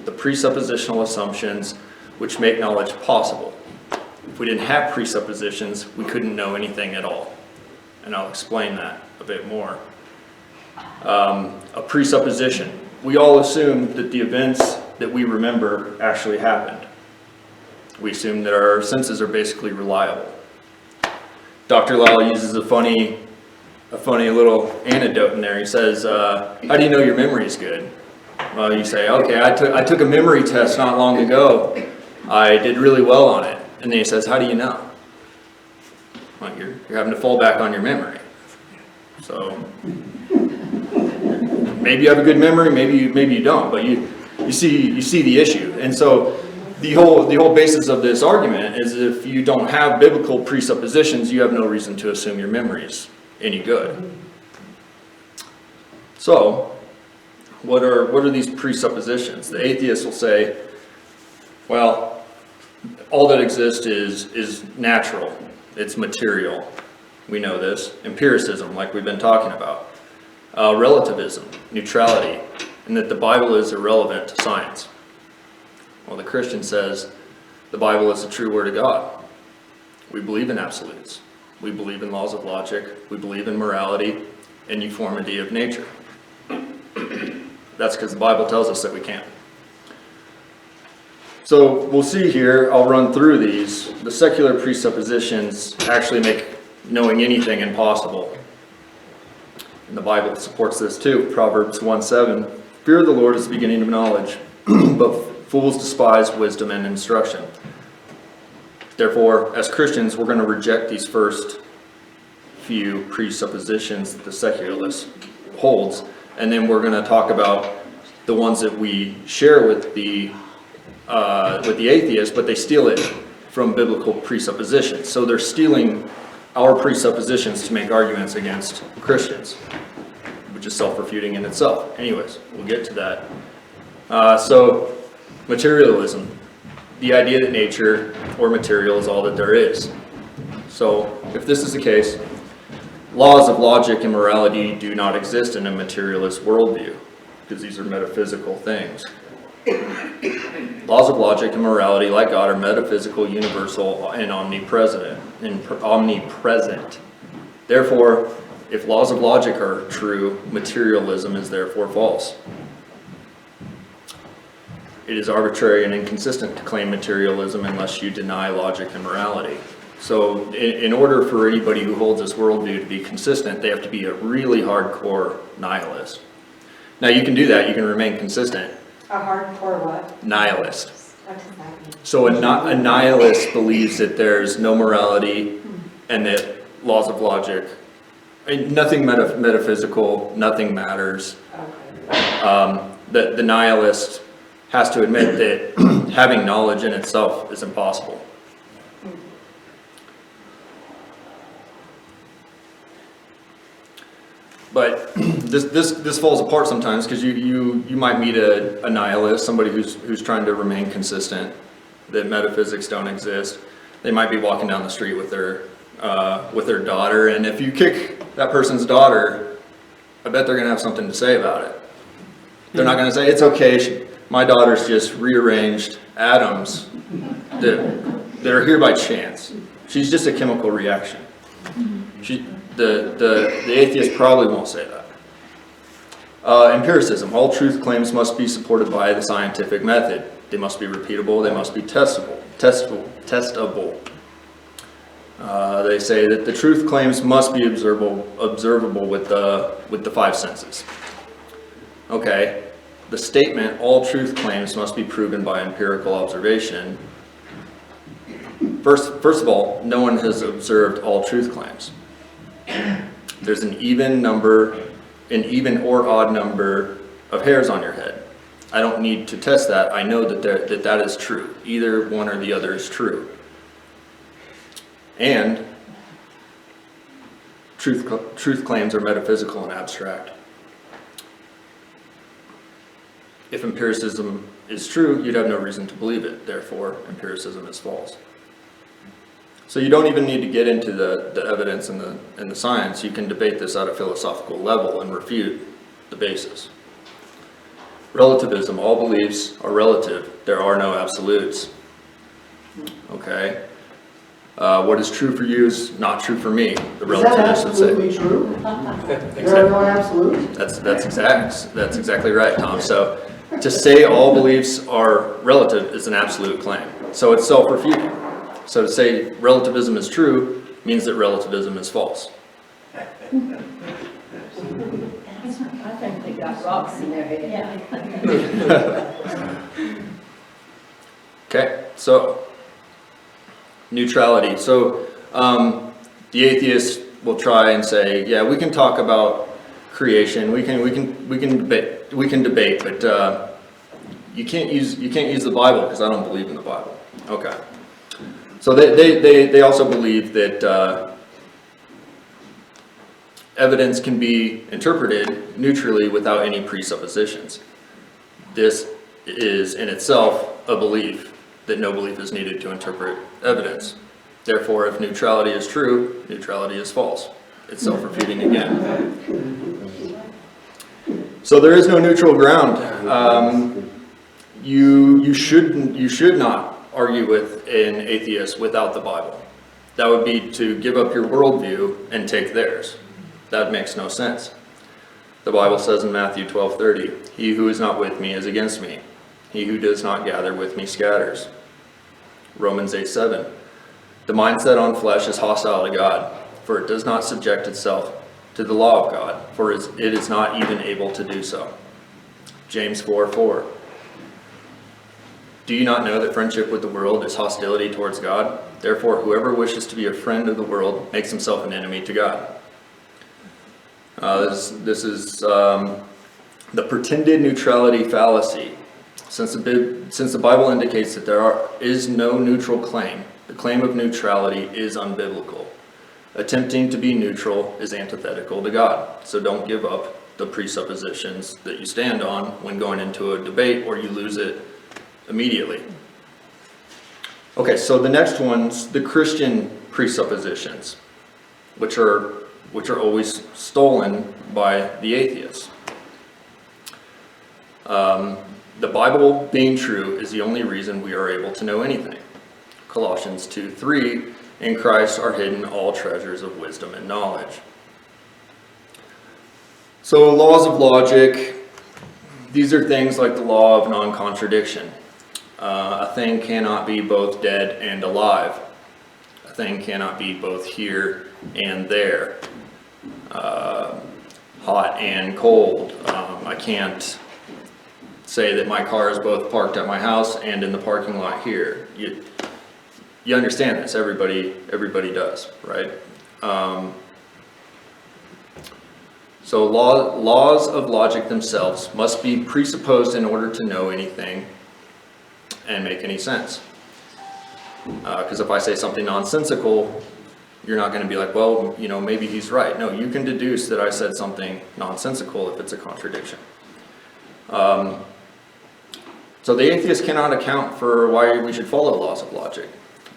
The presuppositional assumptions which make knowledge possible. If we didn't have presuppositions, we couldn't know anything at all. And I'll explain that a bit more. A presupposition. We all assume that the events that we remember actually happened. We assume that our senses are basically reliable. Dr. Lyle uses a funny little anecdote in there. He says, how do you know your memory is good? Well, you say, okay, I took a memory test not long ago. I did really well on it. And then he says, how do you know? Well, you're having to fall back on your memory. So maybe you have a good memory, maybe you don't, but you see the issue. And so the whole basis of this argument is, if you don't have biblical presuppositions, you have no reason to assume your memory is any good. So what are these presuppositions? The atheist will say, well, all that exists is natural. It's material. We know this. Empiricism, like we've been talking about. Relativism, neutrality, and that the Bible is irrelevant to science. Well, the Christian says the Bible is the true word of God. We believe in absolutes. We believe in laws of logic. We believe in morality and uniformity of nature. That's because the Bible tells us that we can't. So we'll see here, I'll run through these. The secular presuppositions actually make knowing anything impossible. And the Bible supports this too. Proverbs 1:7, fear of the Lord is the beginning of knowledge, but fools despise wisdom and instruction. Therefore, as Christians, we're going to reject these first few presuppositions that the secularist holds, and then we're going to talk about the ones that we share with the atheist, but they steal it from biblical presuppositions. So they're stealing our presuppositions to make arguments against Christians, which is self-refuting in itself. Anyways, we'll get to that. So materialism, the idea that nature or material is all that there is. So if this is the case, laws of logic and morality do not exist in a materialist worldview, because these are metaphysical things. Laws of logic and morality, like God, are metaphysical, universal, and omnipresent. Therefore, if laws of logic are true, materialism is therefore false. It is arbitrary and inconsistent to claim materialism unless you deny logic and morality. So in order for anybody who holds this worldview to be consistent, they have to be a really hardcore nihilist. Now you can do that, you can remain consistent. A hardcore what? Nihilist. What does that mean? So a nihilist believes that there's no morality and that laws of logic, nothing metaphysical, nothing matters. Okay. The nihilist has to admit that having knowledge in itself is impossible. But this falls apart sometimes, because you might meet a nihilist, somebody who's trying to remain consistent, that metaphysics don't exist. They might be walking down the street with their daughter, and if you kick that person's daughter, I bet they're going to have something to say about it. They're not going to say, it's okay, my daughter's just rearranged atoms that are here by chance. She's just a chemical reaction. The atheist probably won't say that. Empiricism. All truth claims must be supported by the scientific method. They must be repeatable. They must be testable. They say that the truth claims must be observable with the five senses. Okay, the statement, all truth claims must be proven by empirical observation. First of all, no one has observed all truth claims. There's an even or odd number of hairs on your head. I don't need to test that. I know that is true. Either one or the other is true. And truth claims are metaphysical and abstract. If empiricism is true, you'd have no reason to believe it. Therefore, empiricism is false. So you don't even need to get into the evidence and the science. You can debate this at a philosophical level and refute the basis. Relativism. All beliefs are relative. There are no absolutes. Okay? What is true for you is not true for me. The relativists would say. Is that absolutely true? There are no absolutes? That's exactly right, Tom. So to say all beliefs are relative is an absolute claim. So it's self-refuting. So to say relativism is true means that relativism is false. I think they got rocks in their head. Okay, so neutrality. So the atheist will try and say, yeah, we can talk about creation, we can debate, but you can't use the Bible because I don't believe in the Bible. Okay. So they also believe that evidence can be interpreted neutrally without any presuppositions. This is in itself a belief that no belief is needed to interpret evidence. Therefore, if neutrality is true, neutrality is false. It's self-refuting again. So there is no neutral ground. You should not argue with an atheist without the Bible. That would be to give up your worldview and take theirs. That makes no sense. The Bible says in Matthew 12:30, "He who is not with me is against me. He who does not gather with me scatters." Romans 8:7, "The mindset on flesh is hostile to God, for it does not subject itself to the law of God, for it is not even able to do so." James 4:4, "Do you not know that friendship with the world is hostility towards God? Therefore, whoever wishes to be a friend of the world makes himself an enemy to God." This is the pretended neutrality fallacy. Since the Bible indicates that there is no neutral claim, the claim of neutrality is unbiblical. Attempting to be neutral is antithetical to God. So don't give up the presuppositions that you stand on when going into a debate, or you lose it immediately. Okay, so the next one's the Christian presuppositions, which are always stolen by the atheists. The Bible being true is the only reason we are able to know anything. Colossians 2:3, "In Christ are hidden all treasures of wisdom and knowledge." So laws of logic, these are things like the law of non-contradiction. A thing cannot be both dead and alive. A thing cannot be both here and there. Hot and cold. I can't say that my car is both parked at my house and in the parking lot here. You understand this, everybody does, right? So laws of logic themselves must be presupposed in order to know anything and make any sense. Because if I say something nonsensical, you're not going to be like, well, maybe he's right. No, you can deduce that I said something nonsensical if it's a contradiction. So the atheist cannot account for why we should follow laws of logic,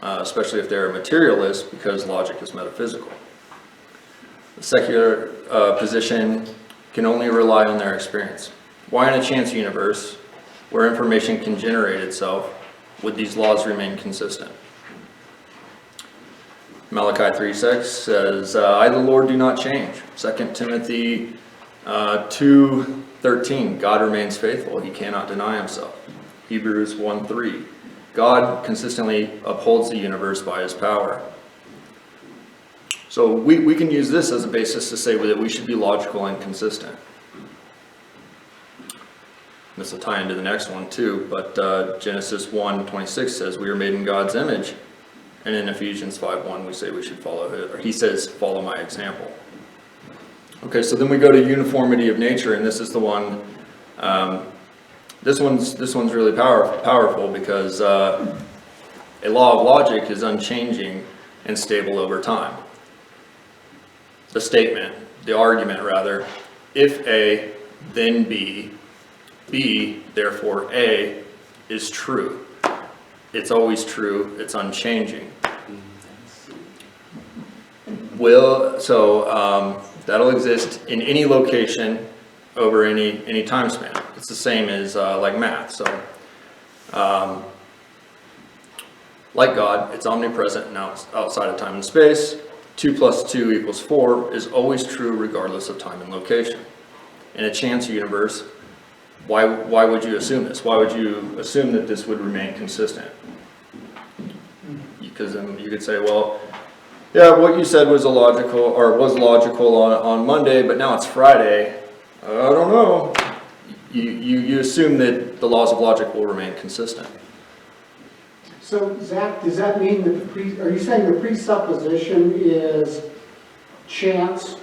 especially if they're a materialist, because logic is metaphysical. The secular position can only rely on their experience. Why in a chance universe, where information can generate itself, would these laws remain consistent? Malachi 3:6 says, "I the Lord do not change." 2 Timothy 2 13, God remains faithful. He cannot deny himself. Hebrews 1:3, God consistently upholds the universe by his power. So we can use this as a basis to say that we should be logical and consistent. This will tie into the next one too, but Genesis 1:26 says we are made in God's image. And in Ephesians 5:1 we say we should follow his, or he says, follow my example. Okay, so then we go to uniformity of nature, and this is the one, this one's really powerful because a law of logic is unchanging and stable over time. The statement, the argument rather, if A, then B, B, therefore A, is true. It's always true, it's unchanging. That'll exist in any location over any time span. It's the same as like math. So, like God, it's omnipresent and outside of time and space. 2 + 2 = 4 is always true regardless of time and location. In a chance universe, why would you assume this? Why would you assume that this would remain consistent? Because then you could say, well, yeah, what you said was logical on Monday, but now it's Friday. I don't know. You assume that the laws of logic will remain consistent. So Zach, does that mean that are you saying the presupposition is chance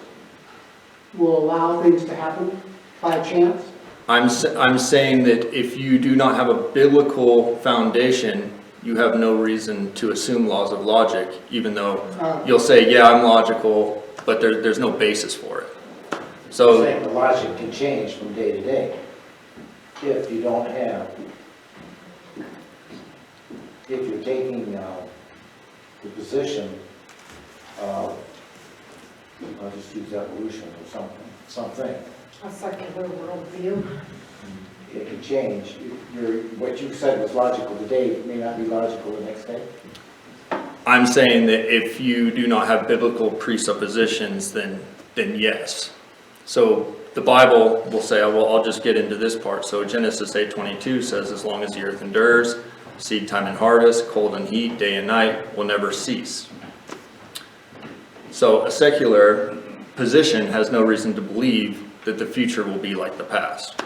will allow things to happen by chance? I'm saying that if you do not have a biblical foundation, you have no reason to assume laws of logic, even though you'll say, yeah, I'm logical, but there's no basis for it. So saying the logic can change from day to day. If you don't have, if you're taking the position of, I'll just use evolution or something. A secular worldview. It can change. What you said was logical today may not be logical the next day. I'm saying that if you do not have biblical presuppositions, then yes. So the Bible will say, well, I'll just get into this part. So Genesis 8:22 says, as long as the earth endures, seed time and harvest, cold and heat, day and night will never cease. So a secular position has no reason to believe that the future will be like the past.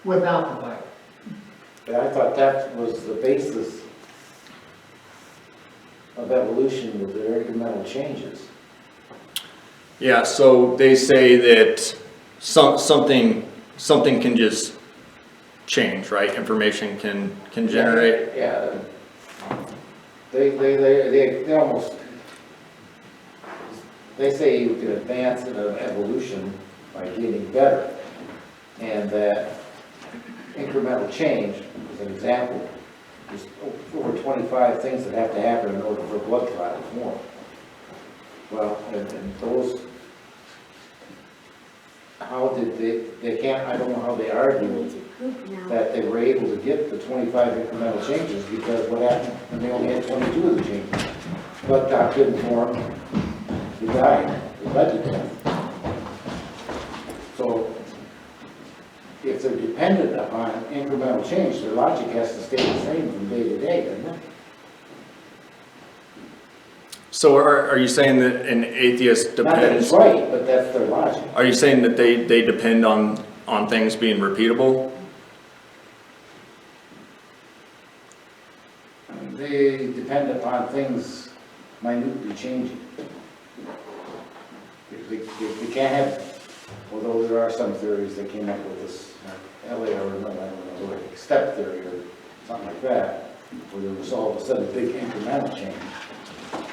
Without the Bible. But I thought that was the basis of evolution with the incremental changes. Yeah, so they say that something can just change, right? Information can generate. Yeah. They almost, they say you can advance in an evolution by getting better. And that incremental change, as an example, there's over 25 things that have to happen in order for a blood clot to form. Well, and those, how did they can't, I don't know how they argue that they were able to get the 25 incremental changes, because what happened when they only had 22 of the changes? Blood clot couldn't form, he died, it led to death. So, if they're dependent upon incremental change, their logic has to stay the same from day to day, doesn't it? So are you saying that an atheist Not that it's depends? right, but that's their logic. Are you saying that they depend on things being repeatable? They depend upon things minutely changing. They can't have, although there are some theories that came up with this, LA or I don't know, step theory or something like that, where there was all of a sudden a big incremental change.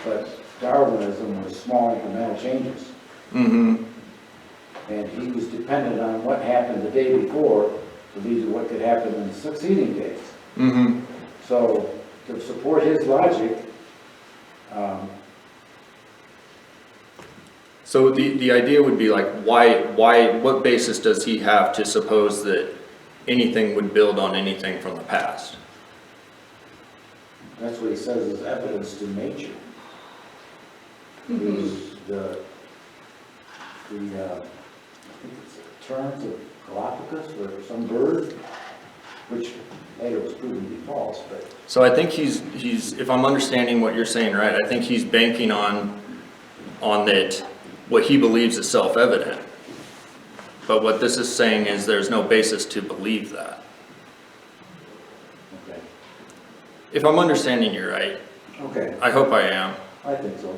But Darwinism was small incremental changes. Mm-hmm. And he was dependent on what happened the day before to lead to what could happen in the succeeding days. Mm-hmm. So to support his logic, So the idea would be like, what basis does he have to suppose that anything would build on anything from the past? that's what he says is evidence to nature. Is I think it's terms of Galapagos or some bird, which later was proven to be false, but. So I think he's, if I'm understanding what you're saying right, I think he's banking on that, what he believes is self-evident. But what this is saying is there's no basis to believe that. Okay. If I'm understanding you right, Okay, I hope I am. I think so.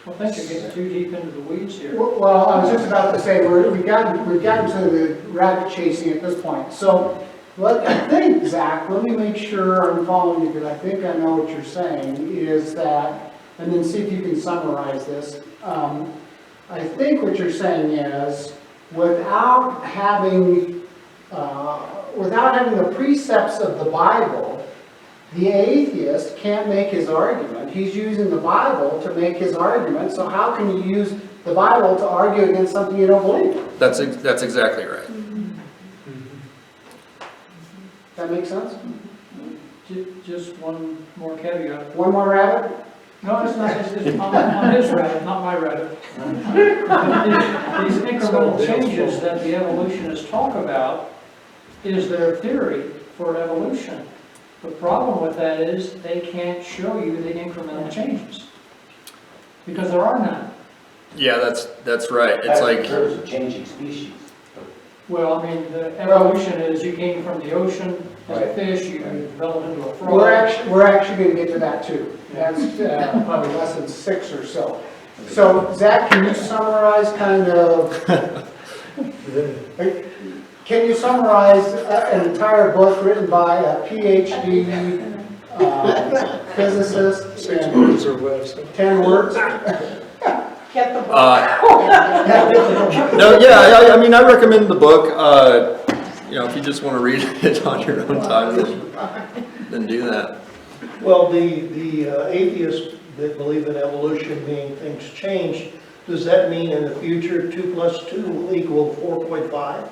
Well, I think you're getting too deep into the weeds here. Well, I was just about to say, we've gotten to the rabbit chasing at this point. So, I think, Zach, let me make sure I'm following you, because I think I know what you're saying, is that, and then see if you can summarize this. I think what you're saying is, without having the precepts of the Bible, the atheist can't make his argument. He's using the Bible to make his argument, so how can you use the Bible to argue against something you don't believe? That's exactly right. That make sense? Just one more caveat. One more rabbit? No, it's not, it's on his rabbit, not my rabbit. These incremental changes that the evolutionists talk about is their theory for evolution. The problem with that is they can't show you the incremental changes, because there are none. Yeah, that's right. It's like, There's a changing species. Well, I mean, the evolution is you came from the ocean as a fish, you developed into a frog. We're actually going to get to that too. That's probably lesson 6 or so. So, Zach, can you summarize kind of, can you summarize an entire book written by a PhD physicist? 6 words or less. 10 words? Get the book. no, yeah, I mean, I recommend the book. If you just want to read it on your own time, then do that. Well, the atheists that believe in evolution, meaning things change, does that mean in the future 2 + 2 will equal 4.5?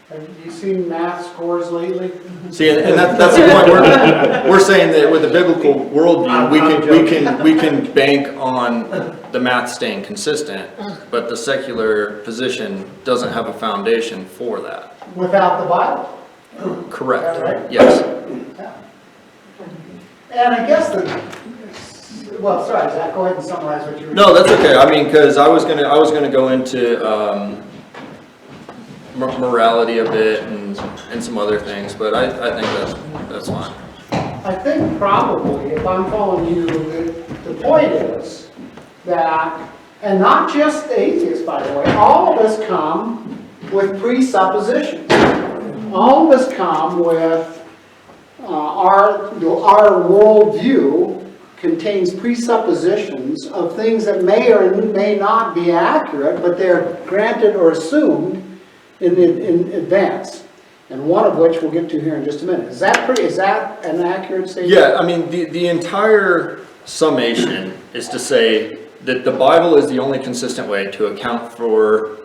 Have you seen math scores lately? See, and that's the point. We're saying that with the biblical worldview, we can bank on the math staying consistent, but the secular position doesn't have a foundation for that. Without the Bible? Correct. Is that right? Yes. Yeah. And I guess well, sorry, Zach, go ahead and summarize what you were. No, that's okay. I mean, because I was gonna go into morality a bit and some other things, but I think that's fine. I think probably, if I'm following you, the point is that, and not just the atheists, by the way, all of us come with presuppositions. All of us come with our worldview contains presuppositions of things that may or may not be accurate, but they're granted or assumed in advance, and one of which we'll get to here in just a minute. Is that an accurate statement? Yeah, I mean, the entire summation is to say that the Bible is the only consistent way to account for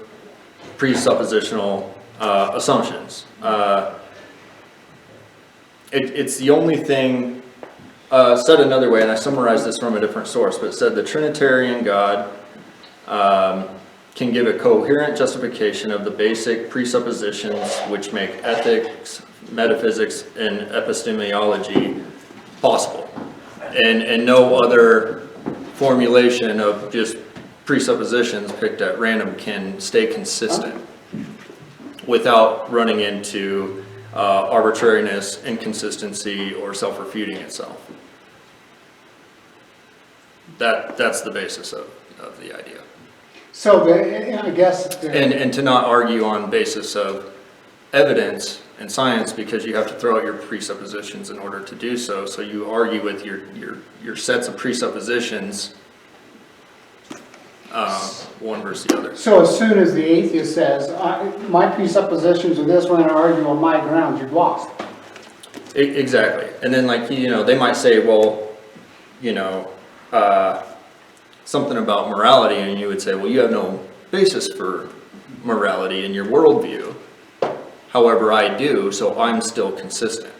presuppositional assumptions. It's the only thing, said another way, and I summarized this from a different source, but it said the Trinitarian God can give a coherent justification of the basic presuppositions which make ethics, metaphysics, and epistemology possible. And no other formulation of just presuppositions picked at random can stay consistent without running into arbitrariness, inconsistency, or self-refuting itself. That's the basis of the idea. So, I guess... And to not argue on basis of evidence and science, because you have to throw out your presuppositions in order to do so. So you argue with your sets of presuppositions, one versus the other. So as soon as the atheist says, my presuppositions are this, we're going to argue on my grounds, you've lost. Exactly. And then they might say, well, something about morality, and you would say, well, you have no basis for morality in your worldview. However, I do, so I'm still consistent.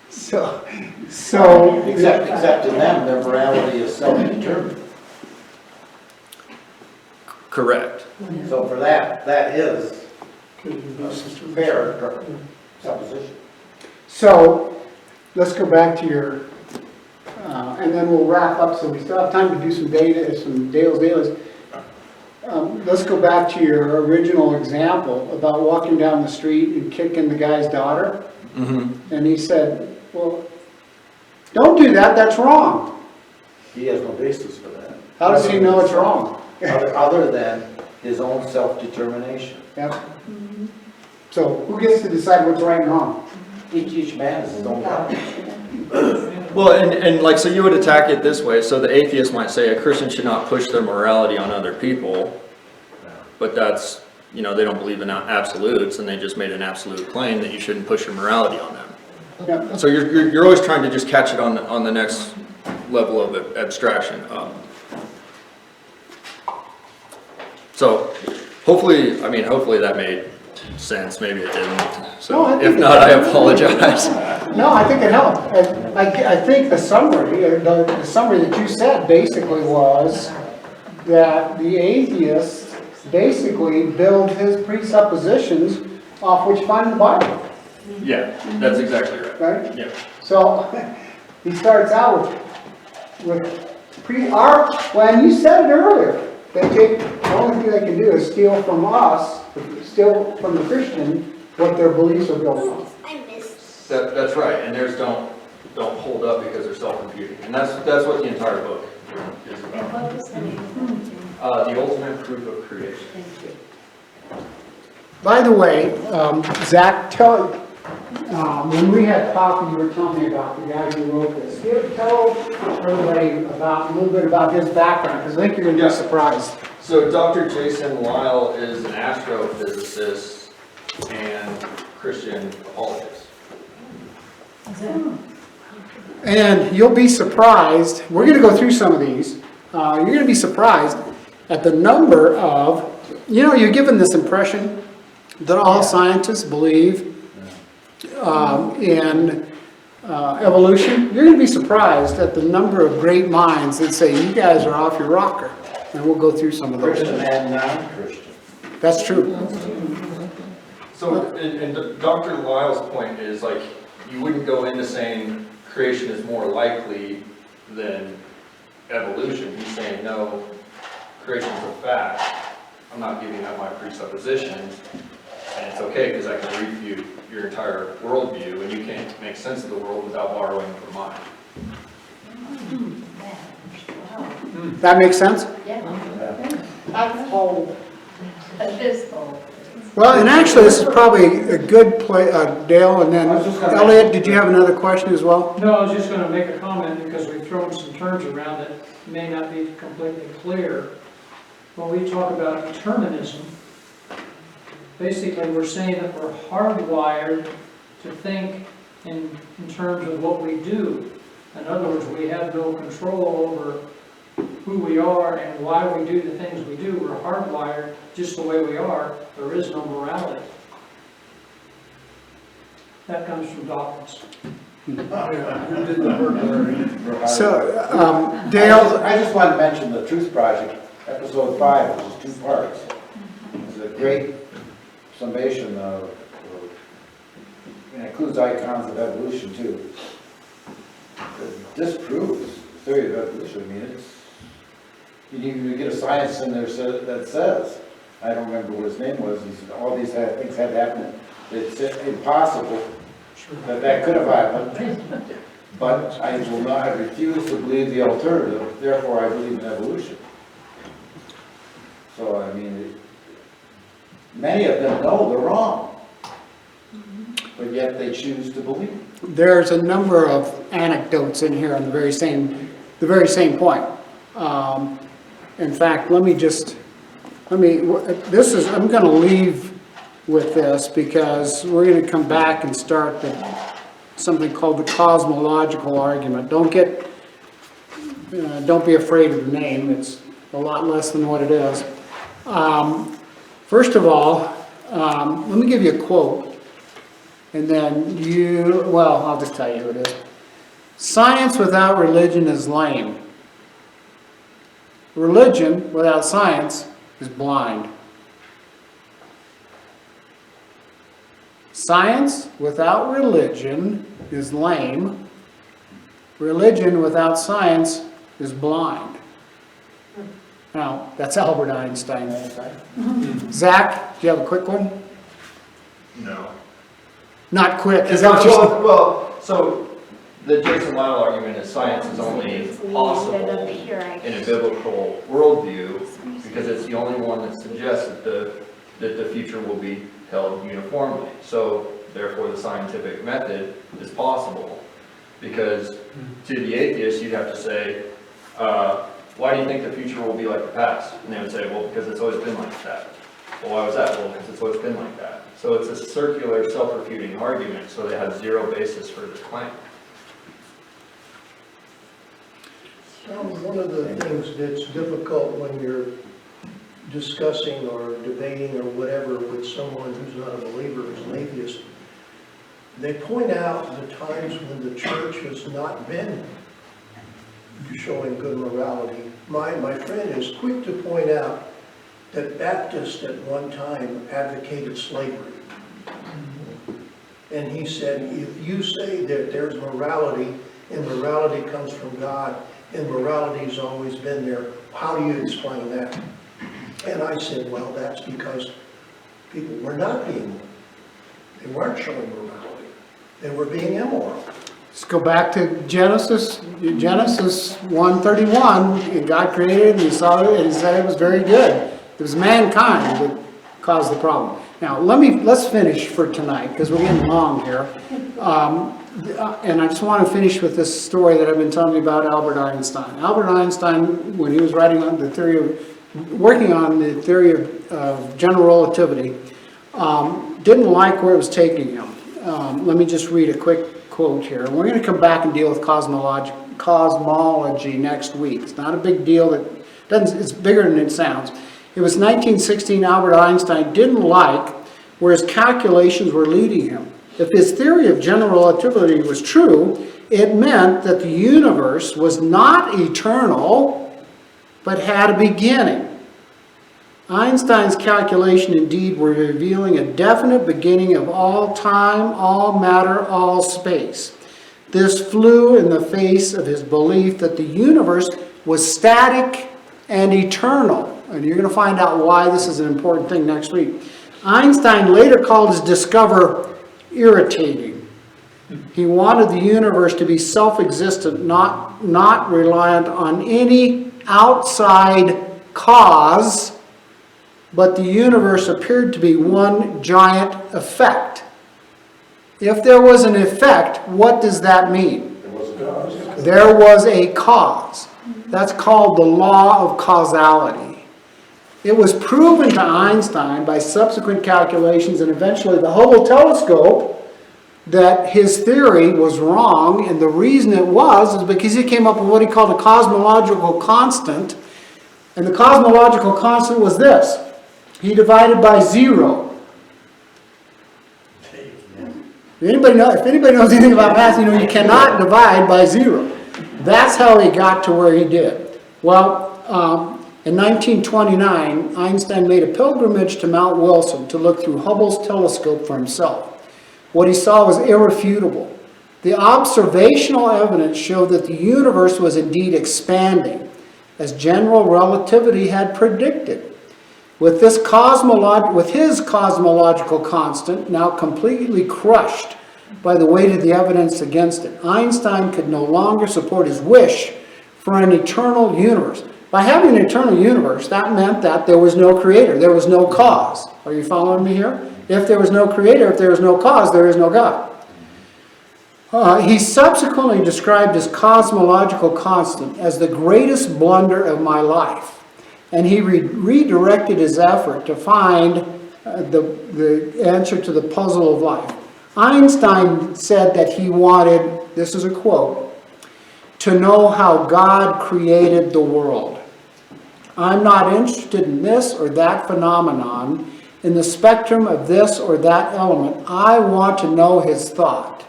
So Except to them, their morality is self-determined. Correct. So for that, that is Could you be sister? fair supposition. So, let's go back to your, and then we'll wrap up, so we still have time to do some data, some Dale's dailies. Let's go back to your original example about walking down the street and kicking the guy's daughter. And he said, well, don't do that, that's wrong. He has no basis for that. How does he know it's wrong? Other than his own self-determination. Yep. So who gets to decide what's right and wrong? Each man is his own God. Well, and like, so you would attack it this way. So the atheist might say a Christian should not push their morality on other people, but that's, you know, they don't believe in absolutes, and they just made an absolute claim that you shouldn't push your morality on them. Yep. So you're always trying to just catch it on the next level of abstraction. So hopefully that made sense. Maybe it didn't. So No, I think if not, I apologize. No, I think it helped. I think the summary that you said basically was that the atheist basically builds his presuppositions off what you find in the Bible, Yeah, that's exactly right. right? Yeah. So he starts out with and you said it earlier, the only thing they can do is steal from us, steal from the Christian what their beliefs are built on. That's right, and theirs don't hold up because they're self-imputing, and that's what the entire book is about. What was the name? The ultimate proof of creation. By the way, Zach, when we had coffee, you were telling me about the guy who wrote this. Tell everybody a little bit about his background, because I think you're going to be surprised. So Dr. Jason Lyle is an astrophysicist and Christian apologist. And you'll be surprised, we're going to go through some of these, you're going to be surprised at the number of, you're given this impression that all scientists believe in evolution. You're going to be surprised at the number of great minds that say, you guys are off your rocker. And we'll go through some of those. Christian and non-Christian. That's true. So, and Dr. Lyle's point is, like, you wouldn't go into saying creation is more likely than evolution. He's saying, no, creation is a fact. I'm not giving up my presuppositions, and it's okay because I can refute your entire worldview, and you can't make sense of the world without borrowing from mine. That makes sense? That's bold. That is bold. Well, and actually, this is probably a good play, Dale, and then Elliot, did you have another question as well? No, I was just going to make a comment because we've thrown some terms around that may not be completely clear. When we talk about determinism, basically we're saying that we're hardwired to think in terms of what we do. In other words, we have no control over who we are and why we do the things we do. We're hardwired just the way we are. There is no morality. That comes from doctrines. So, Dale, I just want to mention the Truth Project, episode 5, which is 2 parts. It's a great summation of, and it includes icons of evolution too. It disproves the theory of evolution. I mean, you get a science in there that says, I don't remember what his name was, he said all these things had happened. It's impossible that could have happened, but I refuse to believe the alternative, therefore I believe in evolution. So, I mean, many of them know they're wrong, but yet they choose to believe. there's a number of anecdotes in here on the very same point. In fact, I'm going to leave with this because we're going to come back and start something called the cosmological argument. Don't be afraid of the name. It's a lot less than what it is. First of all, let me give you a quote, and then I'll just tell you who it is. Science without religion is lame. Religion without science is blind. Science without religion is lame. Religion without science is blind. Now, that's Albert Einstein. Zach, do you have a quick one? No. Not quick, is that what you're saying? Well, so the Jason Lyle argument is science is only possible in a biblical worldview because it's the only one that suggests that the future will be held uniformly. So therefore the scientific method is possible. Because to the atheist you'd have to say, why do you think the future will be like the past? And they would say, well, because it's always been like that. Well, why was that? Well, because it's always been like that. So it's a circular, self-refuting argument, so they have zero basis for the claim. One of the things that's difficult when you're discussing or debating or whatever with someone who's not a believer, who's an atheist, they point out the times when the church has not been showing good morality. My friend is quick to point out that Baptists at one time advocated slavery. And he said, if you say that there's morality, and morality comes from God, and morality's always been there, how do you explain that? And I said, well, that's because people were not being, they weren't showing morality. They were being immoral. Let's go back to Genesis 1:31, and God created and he saw it and he said it was very good. It was mankind that caused the problem. Now let's finish for tonight because we're getting long here. And I just want to finish with this story that I've been telling you about Albert Einstein. Albert Einstein, when he was working on the theory of general relativity, didn't like where it was taking him. Let me just read a quick quote here. And we're going to come back and deal with cosmology next week. It's not a big deal. It's bigger than it sounds. It was 1916. Albert Einstein didn't like where his calculations were leading him. If his theory of general relativity was true, it meant that the universe was not eternal, but had a beginning. Einstein's calculation indeed were revealing a definite beginning of all time, all matter, all space. This flew in the face of his belief that the universe was static and eternal. And you're going to find out why this is an important thing next week. Einstein later called his discovery irritating. He wanted the universe to be self-existent, not reliant on any outside cause, but the universe appeared to be one giant effect. If there was an effect, what does that mean? There was a cause. That's called the law of causality. It was proven to Einstein by subsequent calculations and eventually the Hubble telescope that his theory was wrong, and the reason it was is because he came up with what he called a cosmological constant, and the cosmological constant was this. He divided by 0. If anybody knows anything about math, you know you cannot divide by 0. That's how he got to where he did. Well, in 1929, Einstein made a pilgrimage to Mount Wilson to look through Hubble's telescope for himself. What he saw was irrefutable. The observational evidence showed that the universe was indeed expanding, as general relativity had predicted. With his cosmological constant now completely crushed by the weight of the evidence against it, Einstein could no longer support his wish for an eternal universe. By having an eternal universe, that meant that there was no creator, there was no cause. Are you following me here? If there was no creator, if there is no cause, there is no God. He subsequently described his cosmological constant as the greatest blunder of my life. And he redirected his effort to find the answer to the puzzle of life. Einstein said that he wanted, this is a quote, to know how God created the world. I'm not interested in this or that phenomenon, in the spectrum of this or that element. I want to know his thought.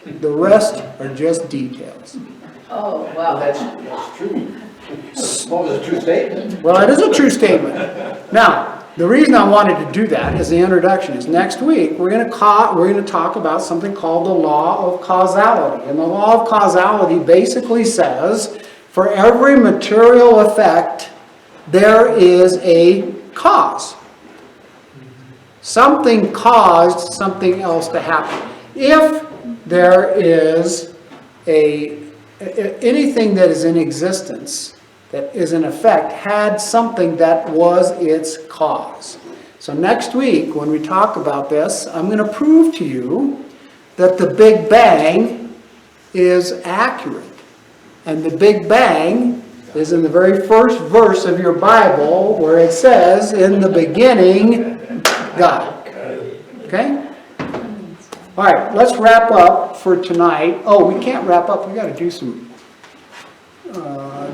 The rest are just details. Oh, wow. That's true. Well, it's a true statement. Well, it is a true statement. Now, the reason I wanted to do that as the introduction is next week, we're going to talk about something called the law of causality. And the law of causality basically says, for every material effect, there is a cause. Something caused something else to happen. If there is anything that is in existence, that is in effect, had something that was its cause. So next week, when we talk about this, I'm going to prove to you that the Big Bang is accurate. And the Big Bang is in the very first verse of your Bible, where it says, in the beginning, God. Okay? All right, let's wrap up for tonight. Oh, we can't wrap up. We got to do some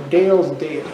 Dale's Daily.